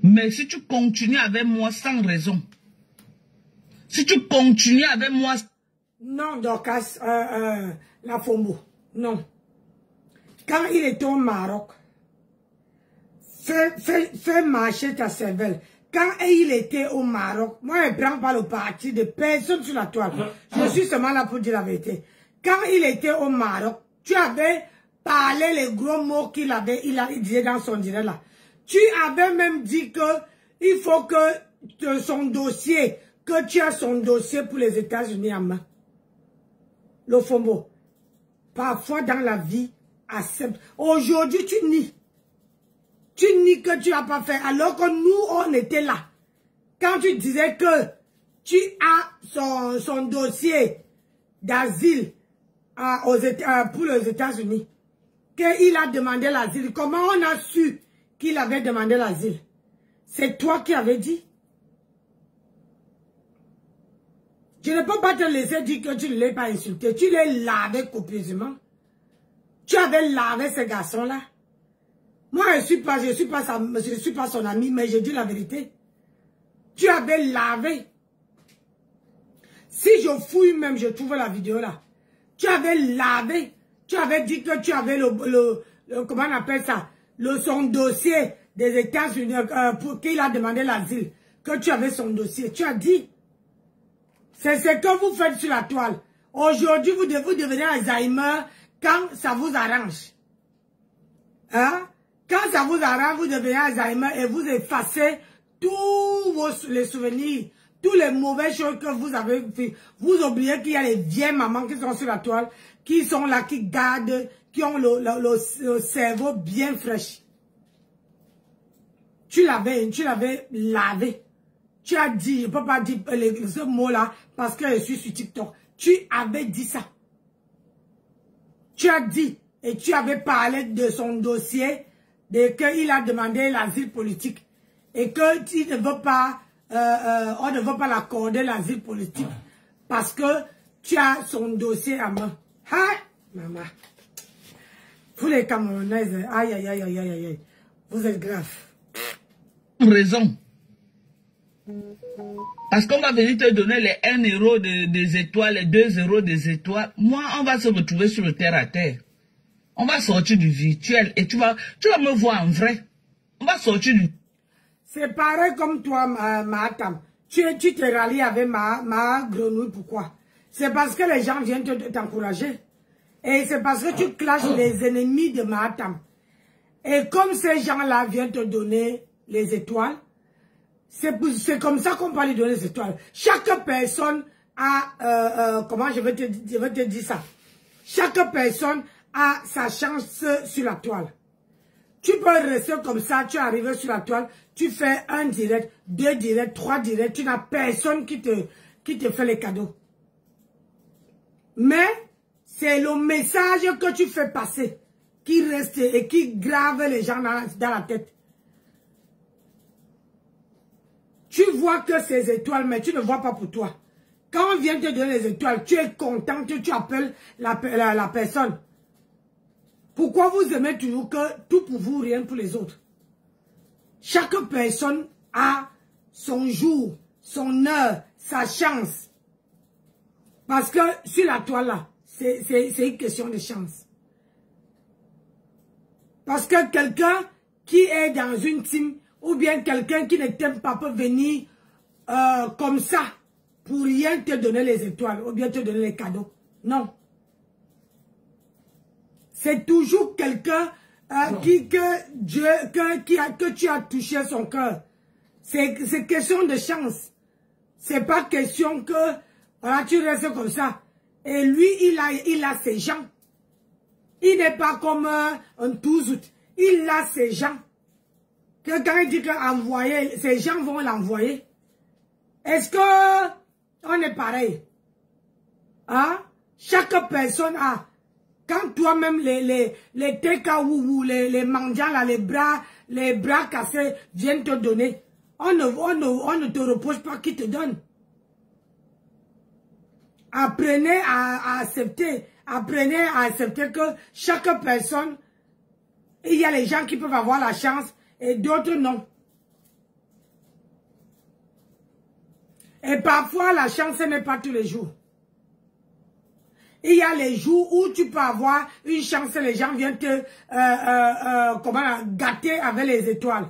Mais si tu continues avec moi sans raison. Si tu continues avec moi... Non, Dorcas, la Fombo. Non. Quand il était au Maroc, fais marcher ta cervelle. Quand il était au Maroc, moi je ne prends pas le parti de personne sur la toile. Je suis seulement là pour dire la vérité. Quand il était au Maroc, tu avais parlé les gros mots qu'il disait dans son direct là. Tu avais même dit que il faut que son dossier, que tu as son dossier pour les États-Unis en main. Le Fombo. Parfois dans la vie, accepte. Aujourd'hui, tu nies. Tu nies que tu n'as pas fait. Alors que nous, on était là. quand tu disais que tu as son dossier d'asile pour les États-Unis, qu'il a demandé l'asile, comment on a su qu'il avait demandé l'asile? C'est toi qui avais dit. Je ne peux pas te laisser dire que tu ne l'as pas insulté. Tu l'as lavé copieusement. Tu avais lavé ces garçons-là. Moi, je suis pas son ami, mais je dis la vérité. Tu avais lavé. Si je fouille même, je trouve la vidéo là. Tu avais lavé. Tu avais dit que tu avais comment on appelle ça? Son dossier des États-Unis, pour qu'il a demandé l'asile. Que tu avais son dossier. Tu as dit. C'est ce que vous faites sur la toile. Aujourd'hui, vous devenez Alzheimer quand ça vous arrange. Hein? Quand ça vous arrange, vous devenez Alzheimer et vous effacez tous les souvenirs, tous les mauvaises choses que vous avez fait. Vous oubliez qu'il y a les vieilles mamans qui sont sur la toile, qui sont là, qui gardent, qui ont le cerveau bien fraîche. Tu l'avais lavé. Tu as dit, je ne peux pas dire ce mot-là parce que je suis sur TikTok. Tu avais dit ça. Tu as dit et tu avais parlé de son dossier, qu'il a demandé l'asile politique et que tu ne veux pas, on ne veut pas l'accorder l'asile politique parce que tu as son dossier à main. Hein, maman? Vous les Camerounaises, aïe, aïe, aïe, aïe, aïe, aïe, vous êtes graves. Raison. Parce qu'on va venir te donner les 1 euro des étoiles, les 2 euros des étoiles. Moi, on va se retrouver sur le terre à terre. On va sortir du virtuel et tu vas me voir en vrai. On va sortir du... C'est pareil comme toi, Mahatam. Tu te rallies avec ma grenouille, pourquoi? C'est parce que les gens viennent t'encourager. Et c'est parce que tu clashes les ennemis de Mahatam. Et comme ces gens-là viennent te donner les étoiles, c'est comme ça qu'on va lui donner les étoiles. Chaque personne a, comment je vais te dire ça? Chaque personne a sa chance sur la toile. Tu peux rester comme ça, tu arrives sur la toile, tu fais 1 direct, 2 directs, 3 directs, tu n'as personne qui te fait les cadeaux. Mais c'est le message que tu fais passer qui reste et qui grave les gens dans la tête. Tu vois que ces étoiles, mais tu ne vois pas pour toi. Quand on vient te donner les étoiles, tu es content, tu appelles la personne. Pourquoi vous aimez toujours que tout pour vous, rien pour les autres? Chaque personne a son jour, son heure, sa chance. Parce que sur la toile là, c'est une question de chance. Parce que quelqu'un qui est dans une team, ou bien quelqu'un qui ne t'aime pas peut venir comme ça, pour rien te donner les étoiles, ou bien te donner les cadeaux. Non. C'est toujours quelqu'un que tu as touché son cœur. C'est question de chance. C'est pas question que voilà, tu restes comme ça. Et lui, il a ses gens. Il n'est pas comme un touzout. Il a ses gens. Que quand il dit qu'envoyer, ces gens vont l'envoyer. Est-ce que on est pareil? Hein? Chaque personne a. Quand toi-même les TKW, les mendiants là, les bras cassés viennent te donner, on ne te reproche pas qui te donne. Apprenez à accepter. Apprenez à accepter que chaque personne, il y a les gens qui peuvent avoir la chance et d'autres non. Et parfois, la chance n'est pas tous les jours. Il y a les jours où tu peux avoir une chance, les gens viennent te gâter avec les étoiles.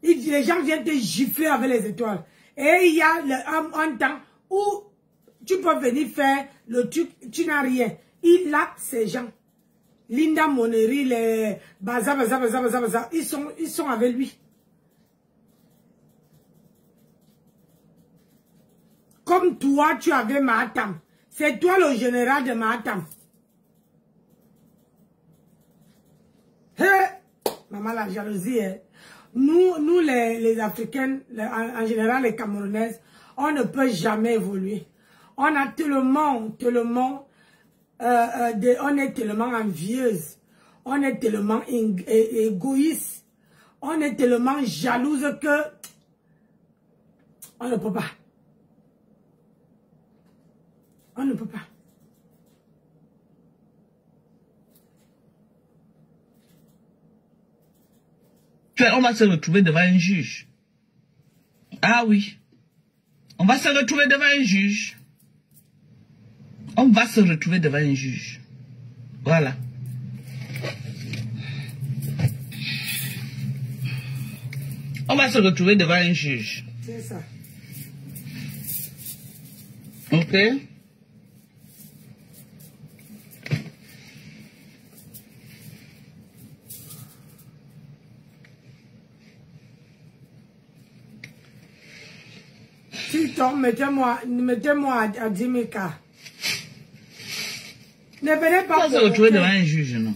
Les gens viennent te gifler avec les étoiles. Et il y a un temps où tu peux venir faire le truc, tu n'as rien. Il a ces gens. Linda Moneri, les Baza, ils sont avec lui. Comme toi, tu avais Mahatam. C'est toi le général de Mahatam. Hé, maman, la jalousie, hein. Nous les Africaines, en général les Camerounaises, on ne peut jamais évoluer. On a tellement, on est tellement envieuse, on est tellement égoïste, on est tellement jalouse que on ne peut pas. On ne peut pas. On va se retrouver devant un juge. Ah oui. On va se retrouver devant un juge. On va se retrouver devant un juge. Voilà. On va se retrouver devant un juge. C'est ça. Ok? TikTok, mettez-moi à 10 000 cas. Ne venez pas On va se retrouver devant un juge, non?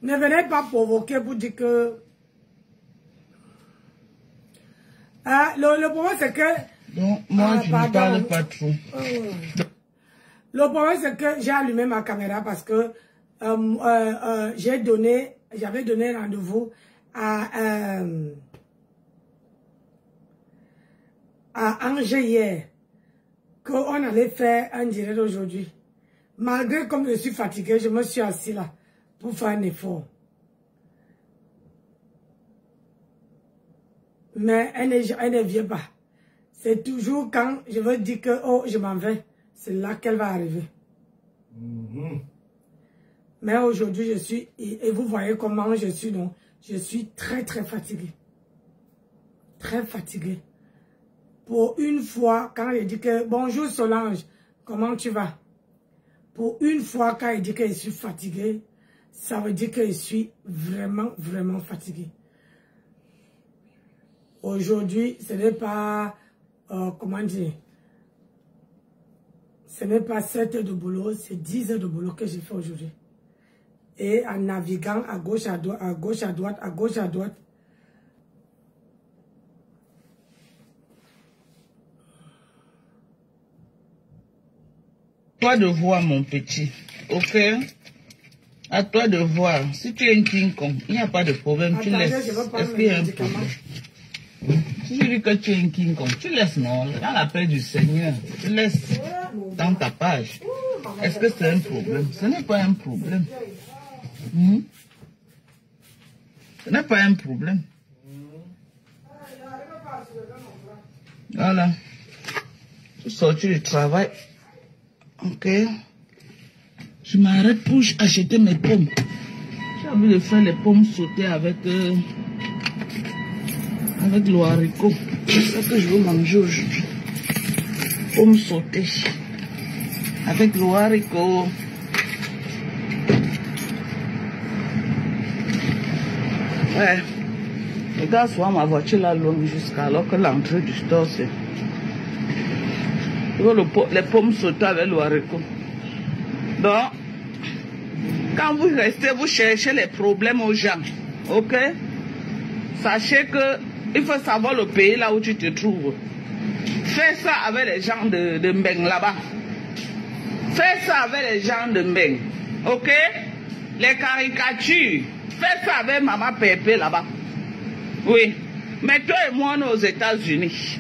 Ne venez pas provoquer pour dire que... le problème c'est que... Donc, moi, je ne parle pas trop. Le problème c'est que j'ai allumé ma caméra parce que j'avais donné rendez-vous à Angers hier, qu'on allait faire un direct aujourd'hui. Malgré comme je suis fatiguée, je me suis assis là pour faire un effort. Mais elle ne vient pas. C'est toujours quand je veux dire que oh, je m'en vais, c'est là qu'elle va arriver. Mais aujourd'hui, je suis, et vous voyez comment je suis, donc, je suis très très fatiguée. Très fatiguée. Pour une fois, quand il dit que bonjour Solange, comment tu vas? Pour une fois, quand il dit que je suis fatiguée, ça veut dire que je suis vraiment, vraiment fatiguée. Aujourd'hui, ce n'est pas, comment dire, ce n'est pas 7 heures de boulot, c'est 10 heures de boulot que j'ai fait aujourd'hui. Et en naviguant à gauche, à droite, à gauche, à droite, à gauche, à droite. Toi de voir, mon petit, ok? À toi de voir. Si tu es un King Kong, il n'y a pas de problème, tu laisses. Est-ce qu'il y a un problème? Si je dis que tu es un King Kong, tu laisses, non? Dans la paix du Seigneur, tu laisses dans ta page. Est-ce que c'est un problème? Ce n'est pas un problème. Ce n'est pas un problème. Voilà. Tu sortis du travail. Ok. Je m'arrête pour acheter mes pommes. J'ai envie de faire les pommes sautées avec le haricot. C'est ça que je veux manger aujourd'hui. Pommes sautées. Avec le haricot. Ouais. Les gars, soit ma voiture là loin jusqu'à alors que l'entrée du store c'est. Les pommes sautées avec le haricot. Donc, quand vous restez, vous cherchez les problèmes aux gens. Ok? Sachez que il faut savoir le pays là où tu te trouves. Fais ça avec les gens de Mbeng là-bas. Fais ça avec les gens de Mbeng. Ok? Les caricatures. Fais ça avec Maman Pépé là-bas. Oui. Mais toi et moi, on est aux États-Unis.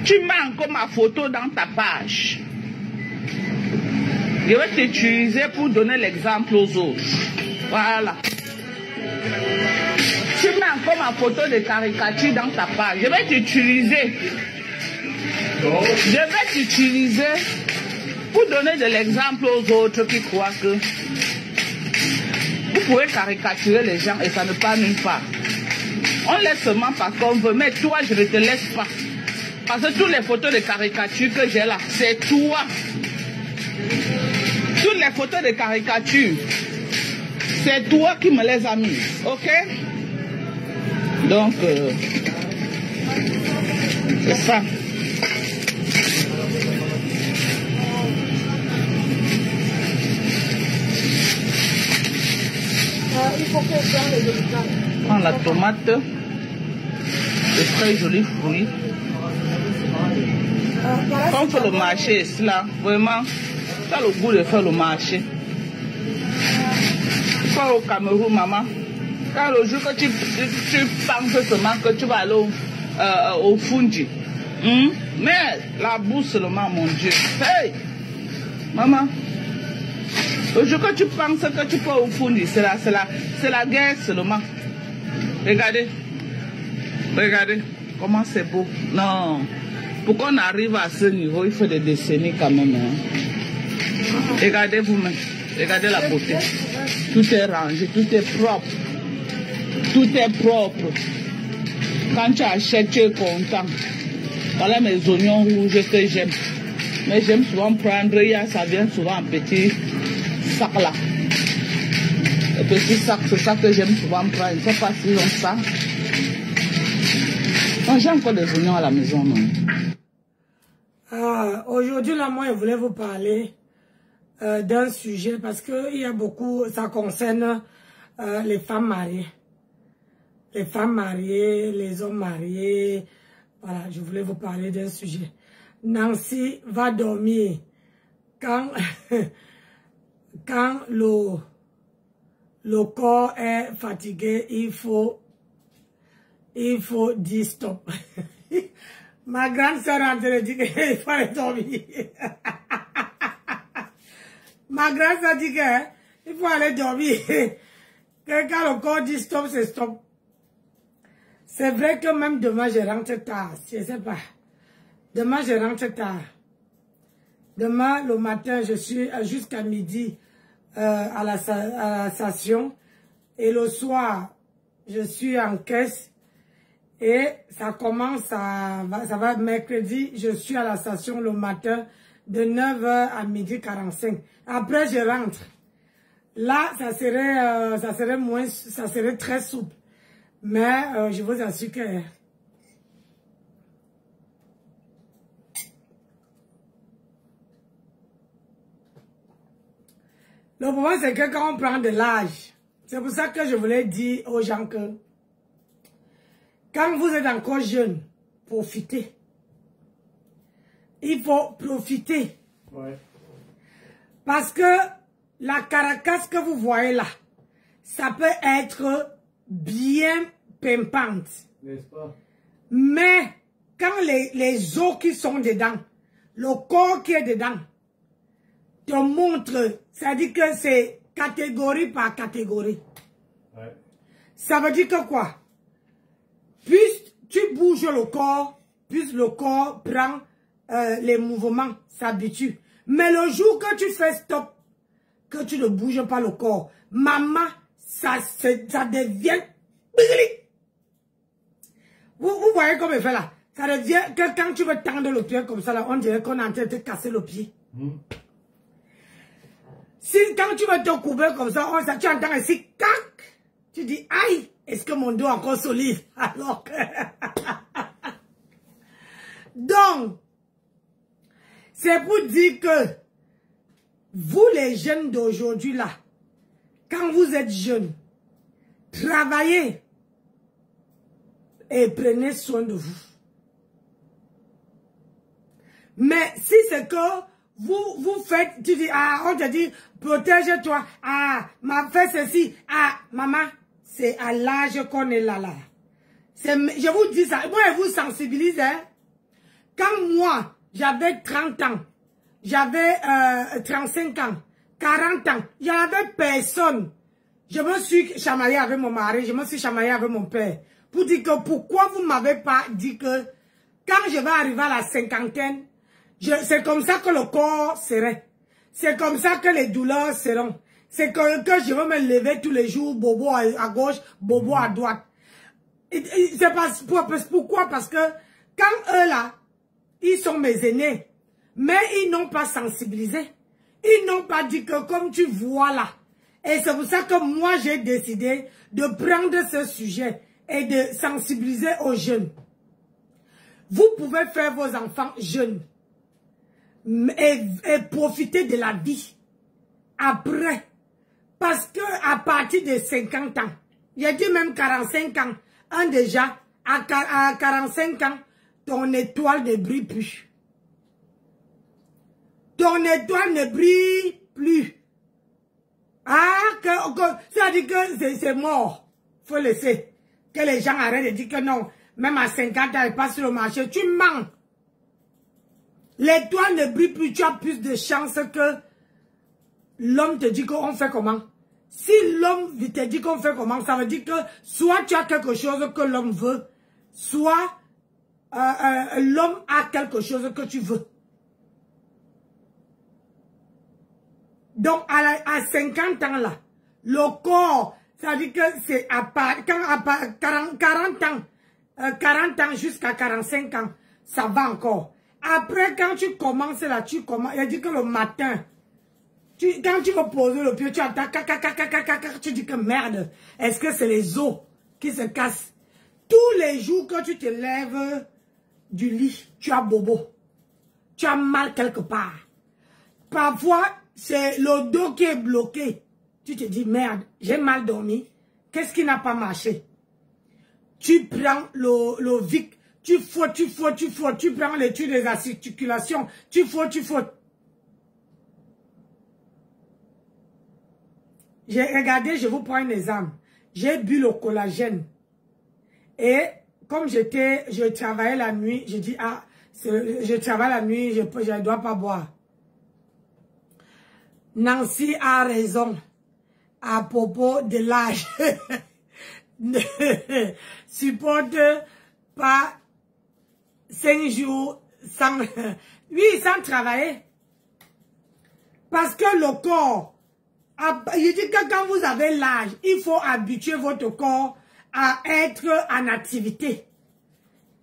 Tu mets encore ma photo dans ta page. Je vais t'utiliser pour donner l'exemple aux autres. Voilà. Tu mets encore ma photo de caricature dans ta page. Je vais t'utiliser. Je vais t'utiliser pour donner de l'exemple aux autres qui croient que vous pouvez caricaturer les gens et ça ne part nulle part. On laisse seulement parce qu'on veut, mais toi, je ne te laisse pas. Parce que toutes les photos de caricature que j'ai là, c'est toi. Toutes les photos de caricature, c'est toi qui me les as mises, ok? Donc, c'est ça. Il faut que je prenne les délits. prends la tomate, les très jolis fruits. Quand on fait le marché, cela, vraiment, ça a le goût de faire le marché. Pas au Cameroun, maman. Quand le jour que tu penses seulement que tu vas aller au Fundi, mais la bourse seulement, mon Dieu. Hey, maman, le jour que tu penses que tu peux au Fundi, c'est la guerre seulement. Regardez, regardez, comment c'est beau. Non, pour qu'on arrive à ce niveau, il faut des décennies quand même. Hein. Regardez vous-même, regardez la beauté. Tout est rangé, tout est propre. Tout est propre. Quand tu achètes, tu es content. Voilà mes oignons rouges que j'aime. Mais j'aime souvent prendre, ça vient souvent en petits sacs là. Les petits sacs, c'est ça que j'aime souvent prendre. Je ne sais pas s'ils ont ça. J'ai encore des oignons à la maison, non? Aujourd'hui, là, moi, je voulais vous parler d'un sujet parce que il y a beaucoup, ça concerne les femmes mariées. Les femmes mariées, les hommes mariés. Voilà, je voulais vous parler d'un sujet. Nancy va dormir quand, quand le corps est fatigué, il faut dire stop. Ma grande sœur est en train de dire qu'il faut aller dormir. Ma grande sœur dit qu'il faut aller dormir. Que quand le corps dit stop, c'est stop. C'est vrai que même demain, je rentre tard. Je ne sais pas. Demain, je rentre tard. Demain, le matin, je suis jusqu'à midi à la station. Et le soir, je suis en caisse. Et ça commence ça va mercredi, je suis à la station le matin de 9h à midi 45. Après, je rentre. Là, ça serait très souple. Mais je vous assure que le problème, c'est que quand on prend de l'âge, c'est pour ça que je voulais dire aux gens que quand vous êtes encore jeune, profitez. Il faut profiter. Ouais. Parce que la caracasse que vous voyez là, ça peut être bien pimpante. N'est-ce pas? Mais quand les os qui sont dedans, le corps qui est dedans, te montre, ça dit que c'est catégorie par catégorie. Ouais. Ça veut dire que quoi? Plus tu bouges le corps, plus le corps prend les mouvements, s'habitue. Mais le jour que tu fais stop, que tu ne bouges pas le corps, maman, ça devient... Vous voyez comme il fait là? Ça devient que quand tu veux tendre le pied comme ça, là, on dirait qu'on est en train de te casser le pied. Si quand tu veux te couvrir comme ça, tu entends ici, tac, tu dis, aïe, est-ce que mon dos est encore solide? Alors que... Donc, c'est pour dire que vous les jeunes d'aujourd'hui là, quand vous êtes jeunes, travaillez et prenez soin de vous. Mais si c'est que vous faites, tu dis, on te dit, protège-toi, fais ceci, maman, c'est à l'âge qu'on est là. Je vous dis ça, moi je vous sensibilise, hein. Quand moi, j'avais 30 ans, j'avais 35 ans, 40 ans, il n'y avait personne. Je me suis chamaillée avec mon mari, je me suis chamaillée avec mon père. Pour dire que pourquoi vous ne m'avez pas dit que quand je vais arriver à la cinquantaine, c'est comme ça que le corps serait. C'est comme ça que les douleurs seront. C'est que je vais me lever tous les jours, bobo à gauche, bobo à droite. C'est pourquoi? Parce que quand eux là, ils sont mes aînés, mais ils n'ont pas sensibilisé. Ils n'ont pas dit que comme tu vois là. Et c'est pour ça que moi j'ai décidé de prendre ce sujet et de sensibiliser aux jeunes. Vous pouvez faire vos enfants jeunes et profiter de la vie après. Parce que à partir de 50 ans, J'ai dit même 45 ans. Déjà, à 45 ans, ton étoile ne brille plus. Ton étoile ne brille plus. Ah, ça dit que c'est mort. Faut laisser. Que les gens arrêtent de dire que non. Même à 50 ans, ils passent sur le marché. Tu mens. L'étoile ne brille plus. Tu as plus de chances que l'homme te dit qu'on fait comment. Si l'homme te dit qu'on fait comment, ça veut dire que soit tu as quelque chose que l'homme veut, soit l'homme a quelque chose que tu veux. Donc, à 50 ans là, le corps, ça veut dire que c'est à 40 ans jusqu'à 45 ans, ça va encore. Après, quand tu commences là, il dit que le matin, quand tu vas poser le pied, tu entends tu dis que merde, est-ce que c'est les os qui se cassent? Tous les jours que tu te lèves du lit, tu as bobo. Tu as mal quelque part. Parfois, c'est le dos qui est bloqué. Tu te dis, merde, j'ai mal dormi. Qu'est-ce qui n'a pas marché? Tu prends le Vic, tu frottes, tu prends l'étude des articulations, tu frottes. J'ai regardé, je vous prends un exemple. J'ai bu le collagène. Et comme je travaillais la nuit, je dis, ah, je travaille la nuit, je ne dois pas boire. Nancy a raison à propos de l'âge. Ne supporte pas 5 jours sans, oui, sans travailler. Parce que le corps, il dit que quand vous avez l'âge, il faut habituer votre corps à être en activité.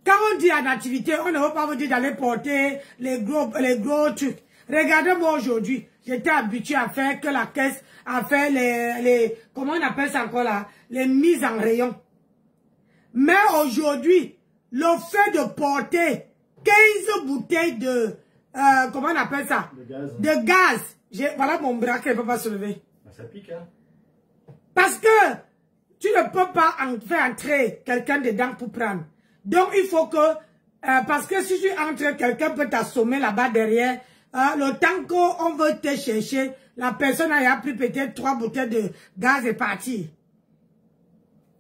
Quand on dit en activité, on ne va pas vous dire d'aller porter les gros trucs. Regardez-moi aujourd'hui, j'étais habitué à faire que la caisse, à faire les comment on appelle ça encore là, les mises en rayon. Mais aujourd'hui, le fait de porter 15 bouteilles de, comment on appelle ça? De gaz. Voilà mon bras qui ne peut pas se lever. Ça pique, hein? Parce que tu ne peux pas faire entrer quelqu'un dedans pour prendre. Donc, il faut que, parce que si tu entres, quelqu'un peut t'assommer là-bas derrière. Le temps qu'on veut te chercher, la personne a pris peut-être 3 bouteilles de gaz et parti.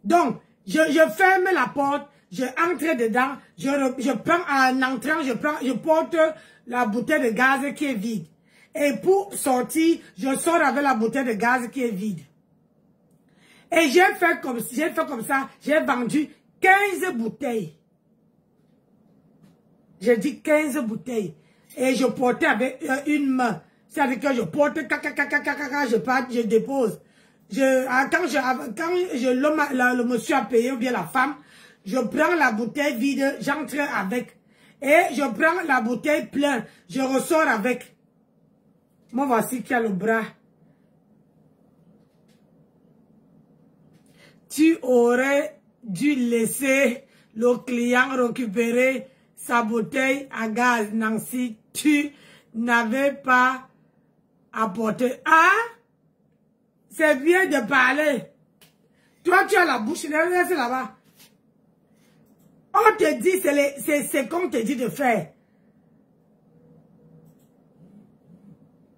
Donc, je ferme la porte, je entre dedans, je prends en entrant, je porte la bouteille de gaz qui est vide. Et pour sortir, je sors avec la bouteille de gaz qui est vide. Et j'ai fait comme ça, j'ai vendu 15 bouteilles. J'ai dit 15 bouteilles. Et je portais avec une main. C'est-à-dire que je porte, je dépose. Quand le monsieur a payé, ou bien la femme, je prends la bouteille vide, j'entre avec. Et je prends la bouteille pleine, je ressors avec. Moi, voici qui a le bras. Tu aurais dû laisser le client récupérer sa bouteille à gaz, Nancy. Tu n'avais pas apporté. Ah, c'est bien de parler. Toi, tu as la bouche, c'est là-bas. On te dit, c'est ce qu'on te dit de faire.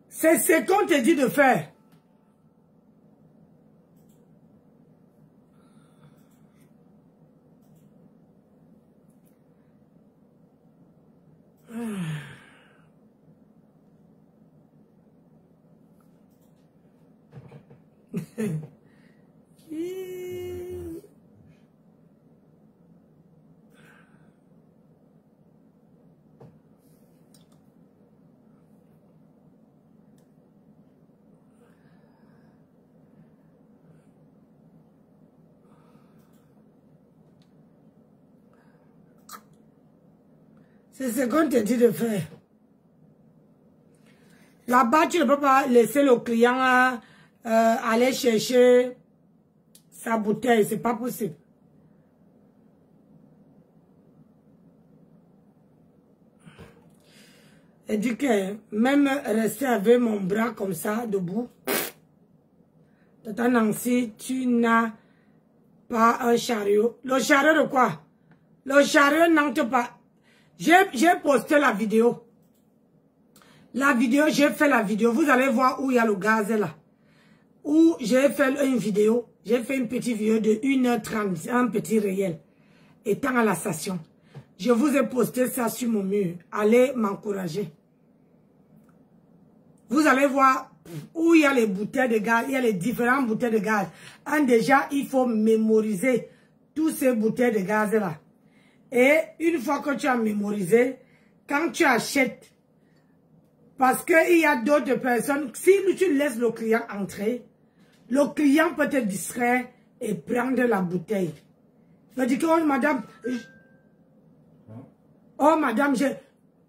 C'est ce qu'on te dit de faire. C'est ce qu'on te dit de faire. Là-bas, tu ne peux pas laisser le client aller chercher sa bouteille. C'est pas possible. Elle dit que même rester avec mon bras comme ça, debout, Tata Nancy, tu n'as par un chariot. Le chariot de quoi? Le chariot n'entre pas. J'ai posté la vidéo. La vidéo, j'ai fait la vidéo. Vous allez voir où il y a le gaz là. Où j'ai fait une vidéo. J'ai fait une petite vidéo de 1h30. Un petit réel. Étant à la station. Je vous ai posté ça sur mon mur. Allez m'encourager. Vous allez voir où il y a les bouteilles de gaz. Il y a les différentes bouteilles de gaz. Déjà, il faut mémoriser toutes ces bouteilles de gaz là. Et une fois que tu as mémorisé, quand tu achètes, parce qu'il y a d'autres personnes, si tu laisses le client entrer, le client peut te distraire et prendre la bouteille. Il va dire que, oh madame,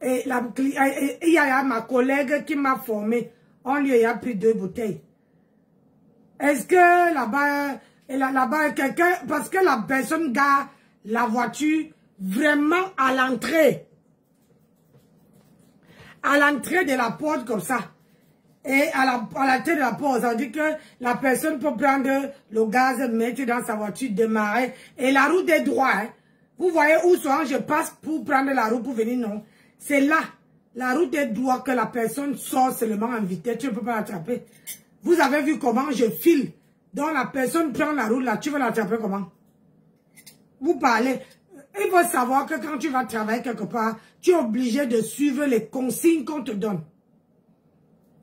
il y a ma collègue qui m'a formé, on lui a pris 2 bouteilles. Est-ce que là-bas, quelqu'un, parce que la personne garde la voiture vraiment à l'entrée. À l'entrée de la porte comme ça. Et à l'entrée de la porte, ça veut dire que la personne peut prendre le gaz, mettre dans sa voiture, démarrer. Et la route est droite. Hein. Vous voyez où souvent je passe pour prendre la route pour venir, non. C'est là. La route est droite que la personne sort seulement en vitesse. Tu ne peux pas l'attraper. Vous avez vu comment je file. Donc la personne prend la route là. Tu veux l'attraper comment? Vous parlez. Il faut savoir que quand tu vas travailler quelque part, tu es obligé de suivre les consignes qu'on te donne.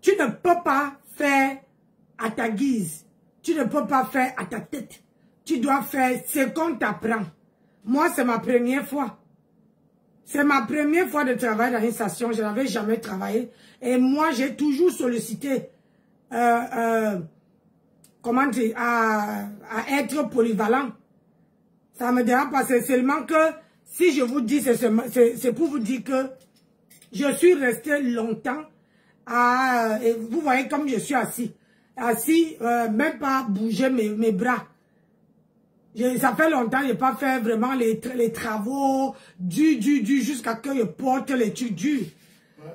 Tu ne peux pas faire à ta guise. Tu ne peux pas faire à ta tête. Tu dois faire ce qu'on t'apprend. Moi, c'est ma première fois. C'est ma première fois de travailler dans une station. Je n'avais jamais travaillé. Et moi, j'ai toujours sollicité comment dire, à être polyvalent. Ça me dérange pas. C'est seulement que si je vous dis, c'est pour vous dire que je suis resté longtemps et vous voyez comme je suis assis. Assis, même pas bouger mes bras. Ça fait longtemps que je n'ai pas fait vraiment les travaux jusqu'à ce que je porte les trucs durs. Ouais.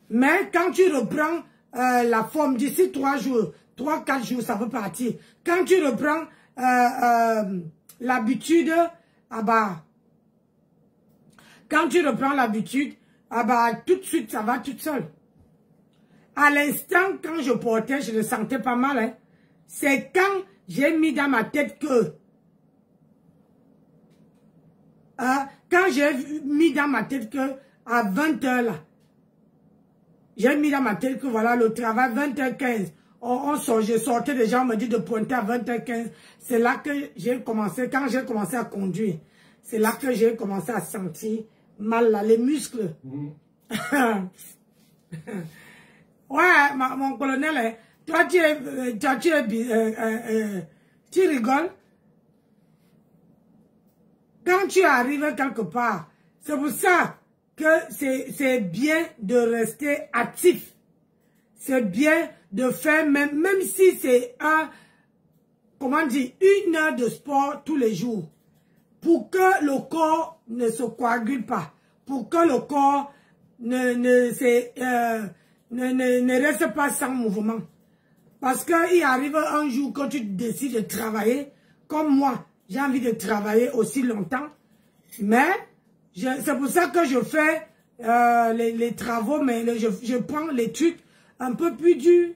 Mais quand tu reprends la forme d'ici 3 jours, 3-4 jours, ça peut partir. Quand tu reprends l'habitude, ah bah, quand tu reprends l'habitude, ah bah, tout de suite, ça va toute seule. À l'instant, quand je portais, je le sentais pas mal. Hein. C'est quand j'ai mis dans ma tête que, quand j'ai mis dans ma tête que, à 20h là, j'ai mis dans ma tête que voilà, le travail, 20h15, je sortais déjà, on me dit de pointer à 20h15. C'est là que j'ai commencé, quand j'ai commencé à conduire, c'est là que j'ai commencé à sentir mal là, les muscles. Ouais, mon colonel, toi tu rigoles. Quand tu arrives quelque part, c'est pour ça que c'est bien de rester actif. C'est bien de faire, même si c'est comment dire, 1 heure de sport tous les jours. Pour que le corps ne se coagule pas. Pour que le corps ne reste pas sans mouvement. Parce qu'il arrive un jour quand tu décides de travailler, comme moi, j'ai envie de travailler aussi longtemps. Mais c'est pour ça que je fais les travaux, mais je prends les trucs un peu plus durs.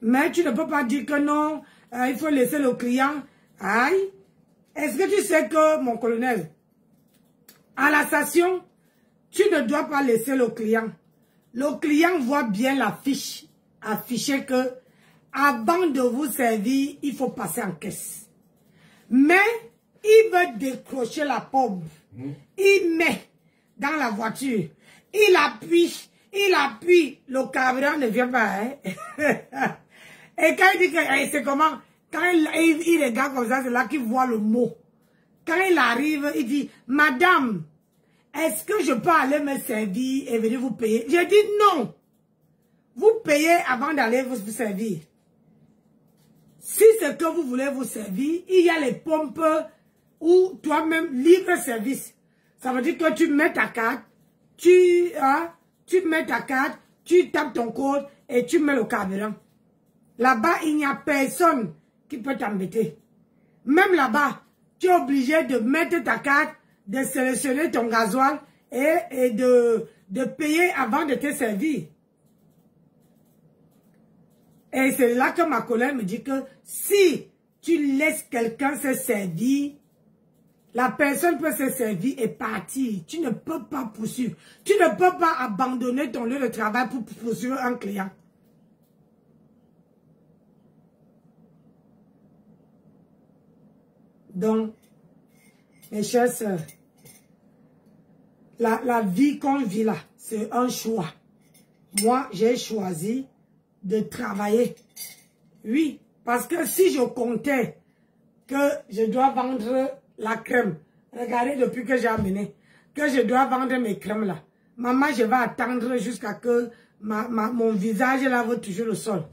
Mais tu ne peux pas dire que non, il faut laisser le client. Aïe, est-ce que tu sais que, mon colonel, à la station, tu ne dois pas laisser le client. Le client voit bien la fiche affichée que avant de vous servir, il faut passer en caisse. Mais il veut décrocher la pompe. Il met dans la voiture. Il appuie, le carburant ne vient pas. Hein? Et quand il dit que c'est comment, quand il regarde comme ça, c'est là qu'il voit le mot. Quand il arrive, il dit, madame, est-ce que je peux aller me servir et venir vous payer? J'ai dit non. Vous payez avant d'aller vous servir. Si c'est que vous voulez vous servir, il y a les pompes ou toi-même libre service. Ça veut dire que tu mets ta carte, tu mets ta carte, tu tapes ton code et tu mets le carburant. Là-bas, il n'y a personne qui peut t'embêter. Même là-bas, tu es obligé de mettre ta carte, de sélectionner ton gasoil et de payer avant de te servir. Et c'est là que ma collègue me dit que si tu laisses quelqu'un se servir, la personne peut se servir et partir. Tu ne peux pas poursuivre. Tu ne peux pas abandonner ton lieu de travail pour poursuivre un client. Donc, mes chères sœurs, la vie qu'on vit là, c'est un choix. Moi, j'ai choisi de travailler. Oui, parce que si je comptais que je dois vendre la crème, regardez depuis que j'ai amené, que je dois vendre mes crèmes là. Maman, je vais attendre jusqu'à que mon visage là va toucher le sol.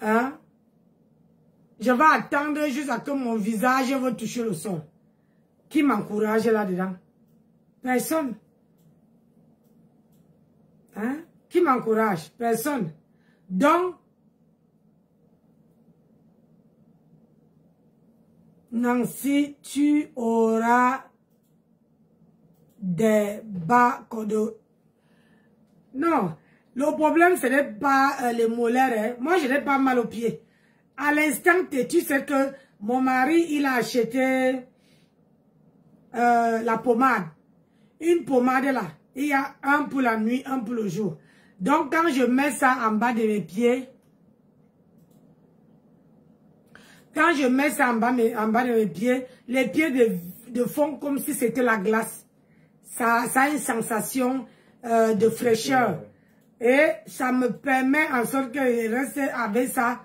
Hein? Je vais attendre jusqu'à que mon visage va toucher le sol. Qui m'encourage là-dedans? Personne. Hein? Qui m'encourage? Personne. Donc, Nancy, tu auras des bas codos. Non, le problème, ce n'est pas les molaires. Hein. Moi, je n'ai pas mal aux pieds. À l'instant, tu sais que mon mari, il a acheté la pommade. Une pommade là. Il y a un pour la nuit, un pour le jour. Donc, quand je mets ça en bas de mes pieds, quand je mets ça en bas de mes pieds, les pieds de fond comme si c'était la glace. Ça a une sensation de fraîcheur. Et ça me permet en sorte que je reste avec ça.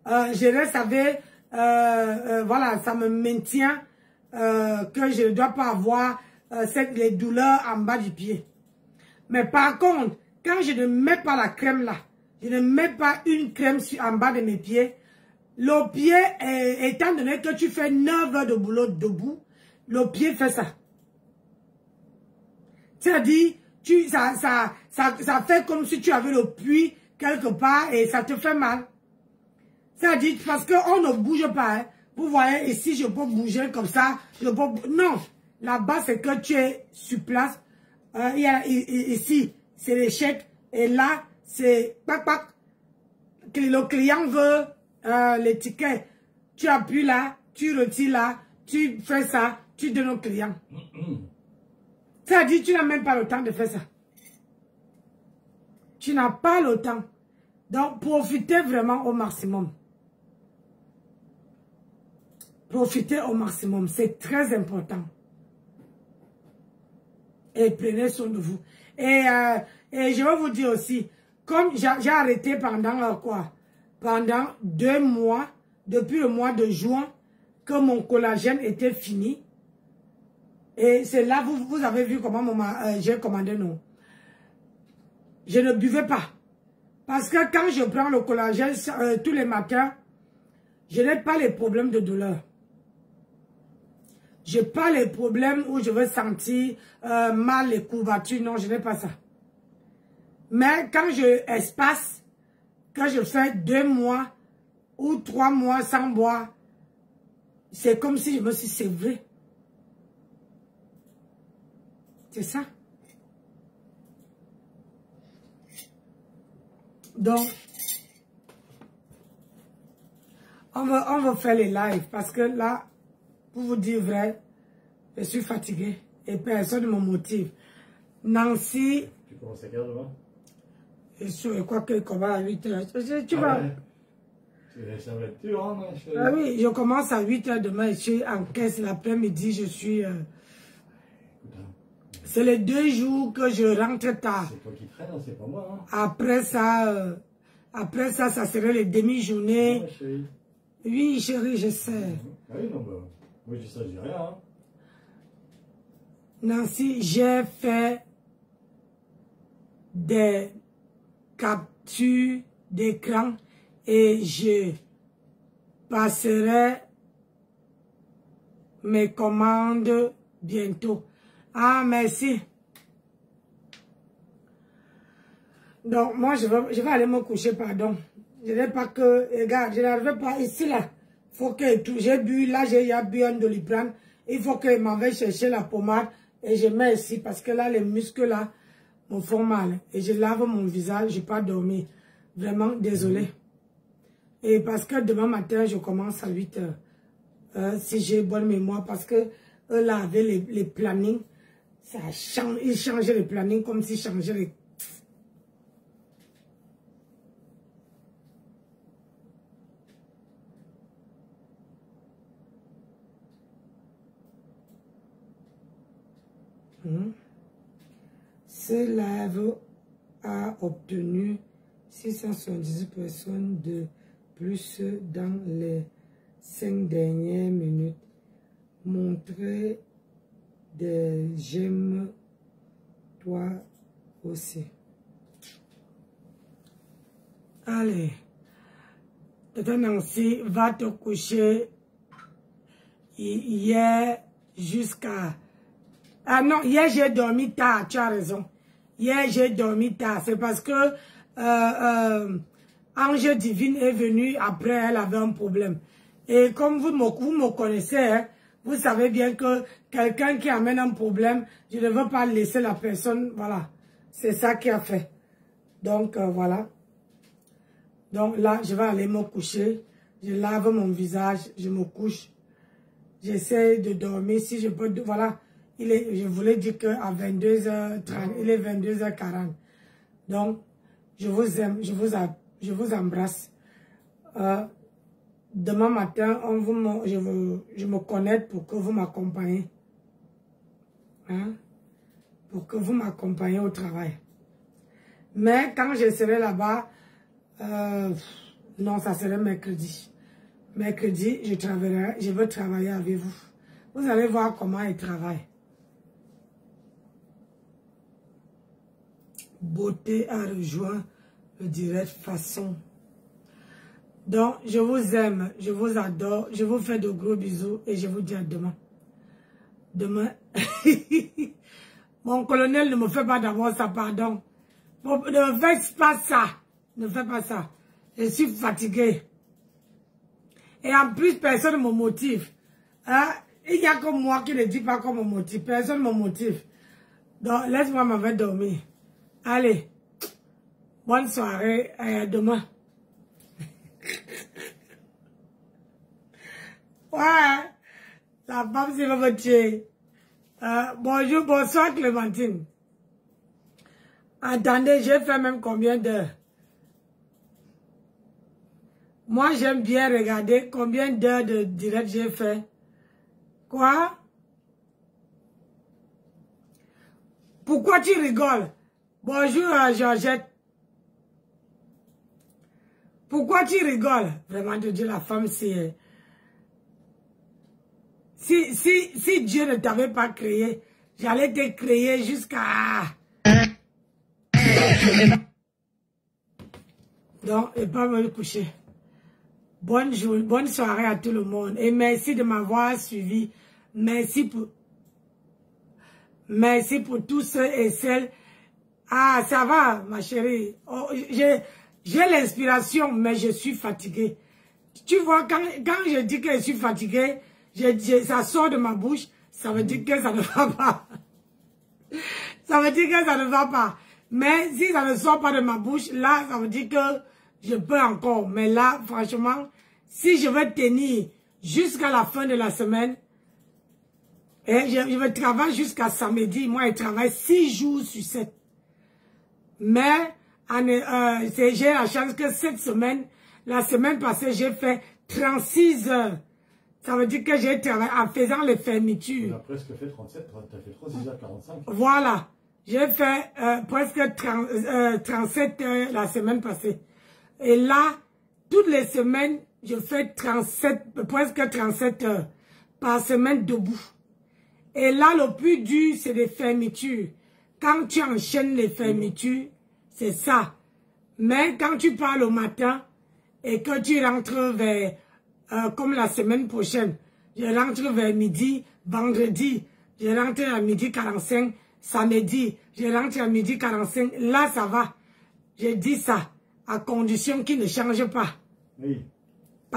Je reste avec, voilà, ça me maintient que je ne dois pas avoir les douleurs en bas du pied. Mais par contre, quand je ne mets pas la crème là, je ne mets pas une crème en bas de mes pieds, le pied, étant donné que tu fais 9 heures de boulot debout, le pied fait ça. C'est-à-dire, ça fait comme si tu avais le puits quelque part et ça te fait mal. C'est-à-dire, parce qu'on ne bouge pas. Hein. Vous voyez, ici, je peux bouger comme ça. Je peux... Non, là-bas, c'est que tu es sur place. Ici, c'est l'échec. Et là, c'est... Le client veut les tickets. Tu appuies là, tu retires là, tu fais ça, tu donnes au client. C'est-à-dire, tu n'as même pas le temps de faire ça. Tu n'as pas le temps. Donc, profitez vraiment au maximum. Profitez au maximum. C'est très important. Et prenez soin de vous. Et je vais vous dire aussi, comme j'ai arrêté pendant quoi? Pendant 2 mois, depuis le mois de juin, que mon collagène était fini. Et c'est là, vous avez vu comment j'ai commandé, non. Je ne buvais pas. Parce que quand je prends le collagène tous les matins, je n'ai pas les problèmes de douleur. Je n'ai pas les problèmes où je veux sentir mal les courbatures. Non, je n'ai pas ça. Mais quand je espace, quand je fais 2 mois ou 3 mois sans boire, c'est comme si je me suis sévrée. C'est ça. Donc, on va faire les lives parce que là, pour vous dire vrai, je suis fatiguée et personne ne me motive. Nancy. Tu commences à quelle heure demain? Je crois que commence à 8 h. Tu vas. Ouais. Ça va être dur, hein, Ah oui, je commence à 8 h demain. Je suis en caisse l'après-midi. Je suis. C'est les 2 jours que je rentre tard. C'est toi qui traînes, c'est pas moi. Hein. Après ça, ça serait les demi-journées. Ouais, chérie. Oui, chérie, je sais. Ah oui, non, bah, moi je dis ça, je dis rien. Hein. Nancy, j'ai fait des captures d'écran et je passerai mes commandes bientôt. Ah, merci. Donc, moi, je vais aller me coucher, pardon. Je n'ai pas que... Regarde, je n'arrive pas ici, là. faut que tout, j'ai bu, là j'ai bu un Doliprane. Il faut que je m'en vais chercher la pommade et je mets ici parce que là les muscles là me font mal. Et je lave mon visage, je n'ai pas dormi. Vraiment désolé. Et parce que demain matin je commence à 8 h. Si j'ai bonne mémoire parce que eux là avaient les plannings. Ça change, ils changeaient les plannings comme s'ils changeaient les... Ce live a obtenu 678 personnes de plus dans les 5 dernières minutes. Montrez des j'aime toi aussi. Allez. Tata Nancy va te coucher hier jusqu'à... Ah non, hier j'ai dormi tard, tu as raison. Hier j'ai dormi tard, c'est parce que Ange Divine est venue après, elle avait un problème. Et comme vous me connaissez, hein, vous savez bien que quelqu'un qui amène un problème, je ne veux pas laisser la personne, voilà. C'est ça qui a fait. Donc voilà. Donc là, je vais aller me coucher. Je lave mon visage, je me couche. J'essaie de dormir si je peux, voilà. Je voulais dire qu'à 22h30, il est 22h40. Donc, je vous aime, je vous embrasse. Demain matin, je me connecte pour que vous m'accompagnez. Hein? Pour que vous m'accompagnez au travail. Mais quand je serai là-bas, non, ça serait mercredi. Mercredi, je veux travailler avec vous. Vous allez voir comment il travaille. Beauté a rejoint le direct façon. Donc, je vous aime, je vous adore, je vous fais de gros bisous et je vous dis à demain. Demain, mon colonel ne me fait pas d'abord ça, pardon. Ne faites pas ça, ne faites pas ça. Je suis fatiguée. Et en plus, personne ne me motive. Hein? Il n'y a que moi qui ne dis pas qu'on me motive. Personne ne me motive. Donc, laisse-moi m'en faire dormir. Allez, bonne soirée, à demain. Ouais, la femme c'est va me tuer. Bonjour, bonsoir Clémentine. Attendez, j'ai fait même combien d'heures? Moi, j'aime bien regarder combien d'heures de direct j'ai fait. Quoi? Pourquoi tu rigoles? Bonjour Georgette. Pourquoi tu rigoles? Vraiment de Dieu, la femme c'est... Si Dieu ne t'avait pas créé, j'allais te créer jusqu'à... Donc, et pas me coucher. Bonne soirée à tout le monde. Et merci de m'avoir suivi. Merci pour tous ceux et celles. Ah, ça va, ma chérie. Oh, j'ai l'inspiration, mais je suis fatiguée. Tu vois, quand je dis que je suis fatiguée, ça sort de ma bouche, ça veut dire que ça ne va pas. Ça veut dire que ça ne va pas. Mais si ça ne sort pas de ma bouche, là, ça veut dire que je peux encore. Mais là, franchement, si je veux tenir jusqu'à la fin de la semaine, et je vais travailler jusqu'à samedi. Moi, je travaille 6 jours sur 7. Mais j'ai la chance que cette semaine, la semaine passée, j'ai fait 36 heures. Ça veut dire que j'ai travaillé en faisant les fermetures. Tu as presque fait 37, tu as fait 36h45. Voilà. J'ai fait presque 37 heures la semaine passée. Et là, toutes les semaines, je fais presque 37 heures par semaine debout. Et là, le plus dur, c'est les fermetures. Quand tu enchaînes les fermetures, c'est ça. Mais quand tu parles au matin et que tu rentres vers, comme la semaine prochaine, je rentre vers midi, vendredi, je rentre à midi 45, samedi, je rentre à midi 45, là ça va. Je dis ça, à condition qu'il ne change pas. Oui.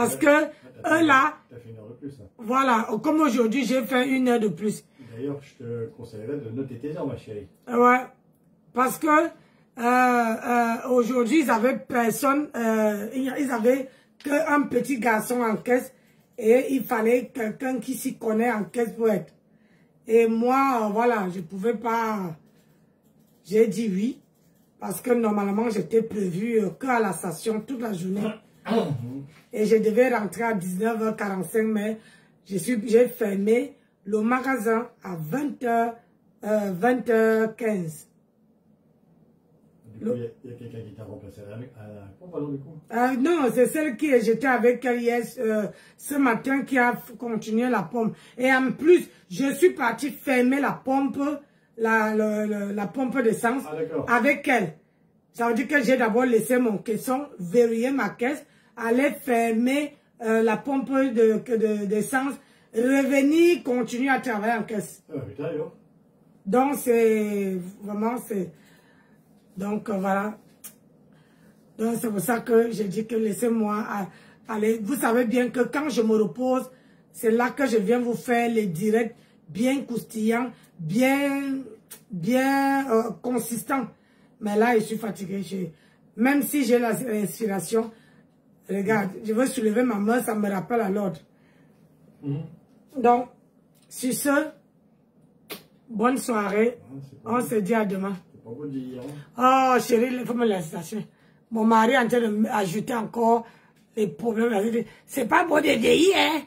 Parce que eux là, t'as fait une heure de plus. Hein. Voilà, comme aujourd'hui, j'ai fait 1 heure de plus. D'ailleurs, je te conseillerais de noter tes heures, ma chérie. Ouais, parce que aujourd'hui, ils avaient personne, ils avaient qu'un petit garçon en caisse et il fallait quelqu'un qui s'y connaît en caisse pour être. Et moi, voilà, je pouvais pas, j'ai dit oui, parce que normalement, j'étais prévu qu'à la station toute la journée. Et je devais rentrer à 19h45, mais j'ai fermé le magasin à 20h15. Du coup, il y a quelqu'un qui t'a remplacé à la pompe alors du coup? Non, c'est celle qui j'étais avec elle hier, ce matin qui a continué la pompe. Et en plus, je suis partie fermer la pompe, la pompe d'essence avec elle. Ça veut dire que j'ai d'abord laissé mon caisson, verrouiller ma caisse, aller fermer la pompe d'essence, revenir, continuer à travailler en caisse. Putain, yo. Donc, c'est vraiment, donc, voilà. Donc, c'est pour ça que j'ai dit que laissez-moi aller. Vous savez bien que quand je me repose, c'est là que je viens vous faire les directs bien croustillants, bien consistants. Mais là, je suis fatiguée. Même si j'ai l'inspiration, regarde, je veux soulever ma main, ça me rappelle à l'ordre. Donc, sur ce, bonne soirée. On se dit à demain. Pas beau dire. Oh, chérie, il faut me laisser ça. Mon mari est en train d'ajouter encore les problèmes. C'est pas beau de vieillir, hein?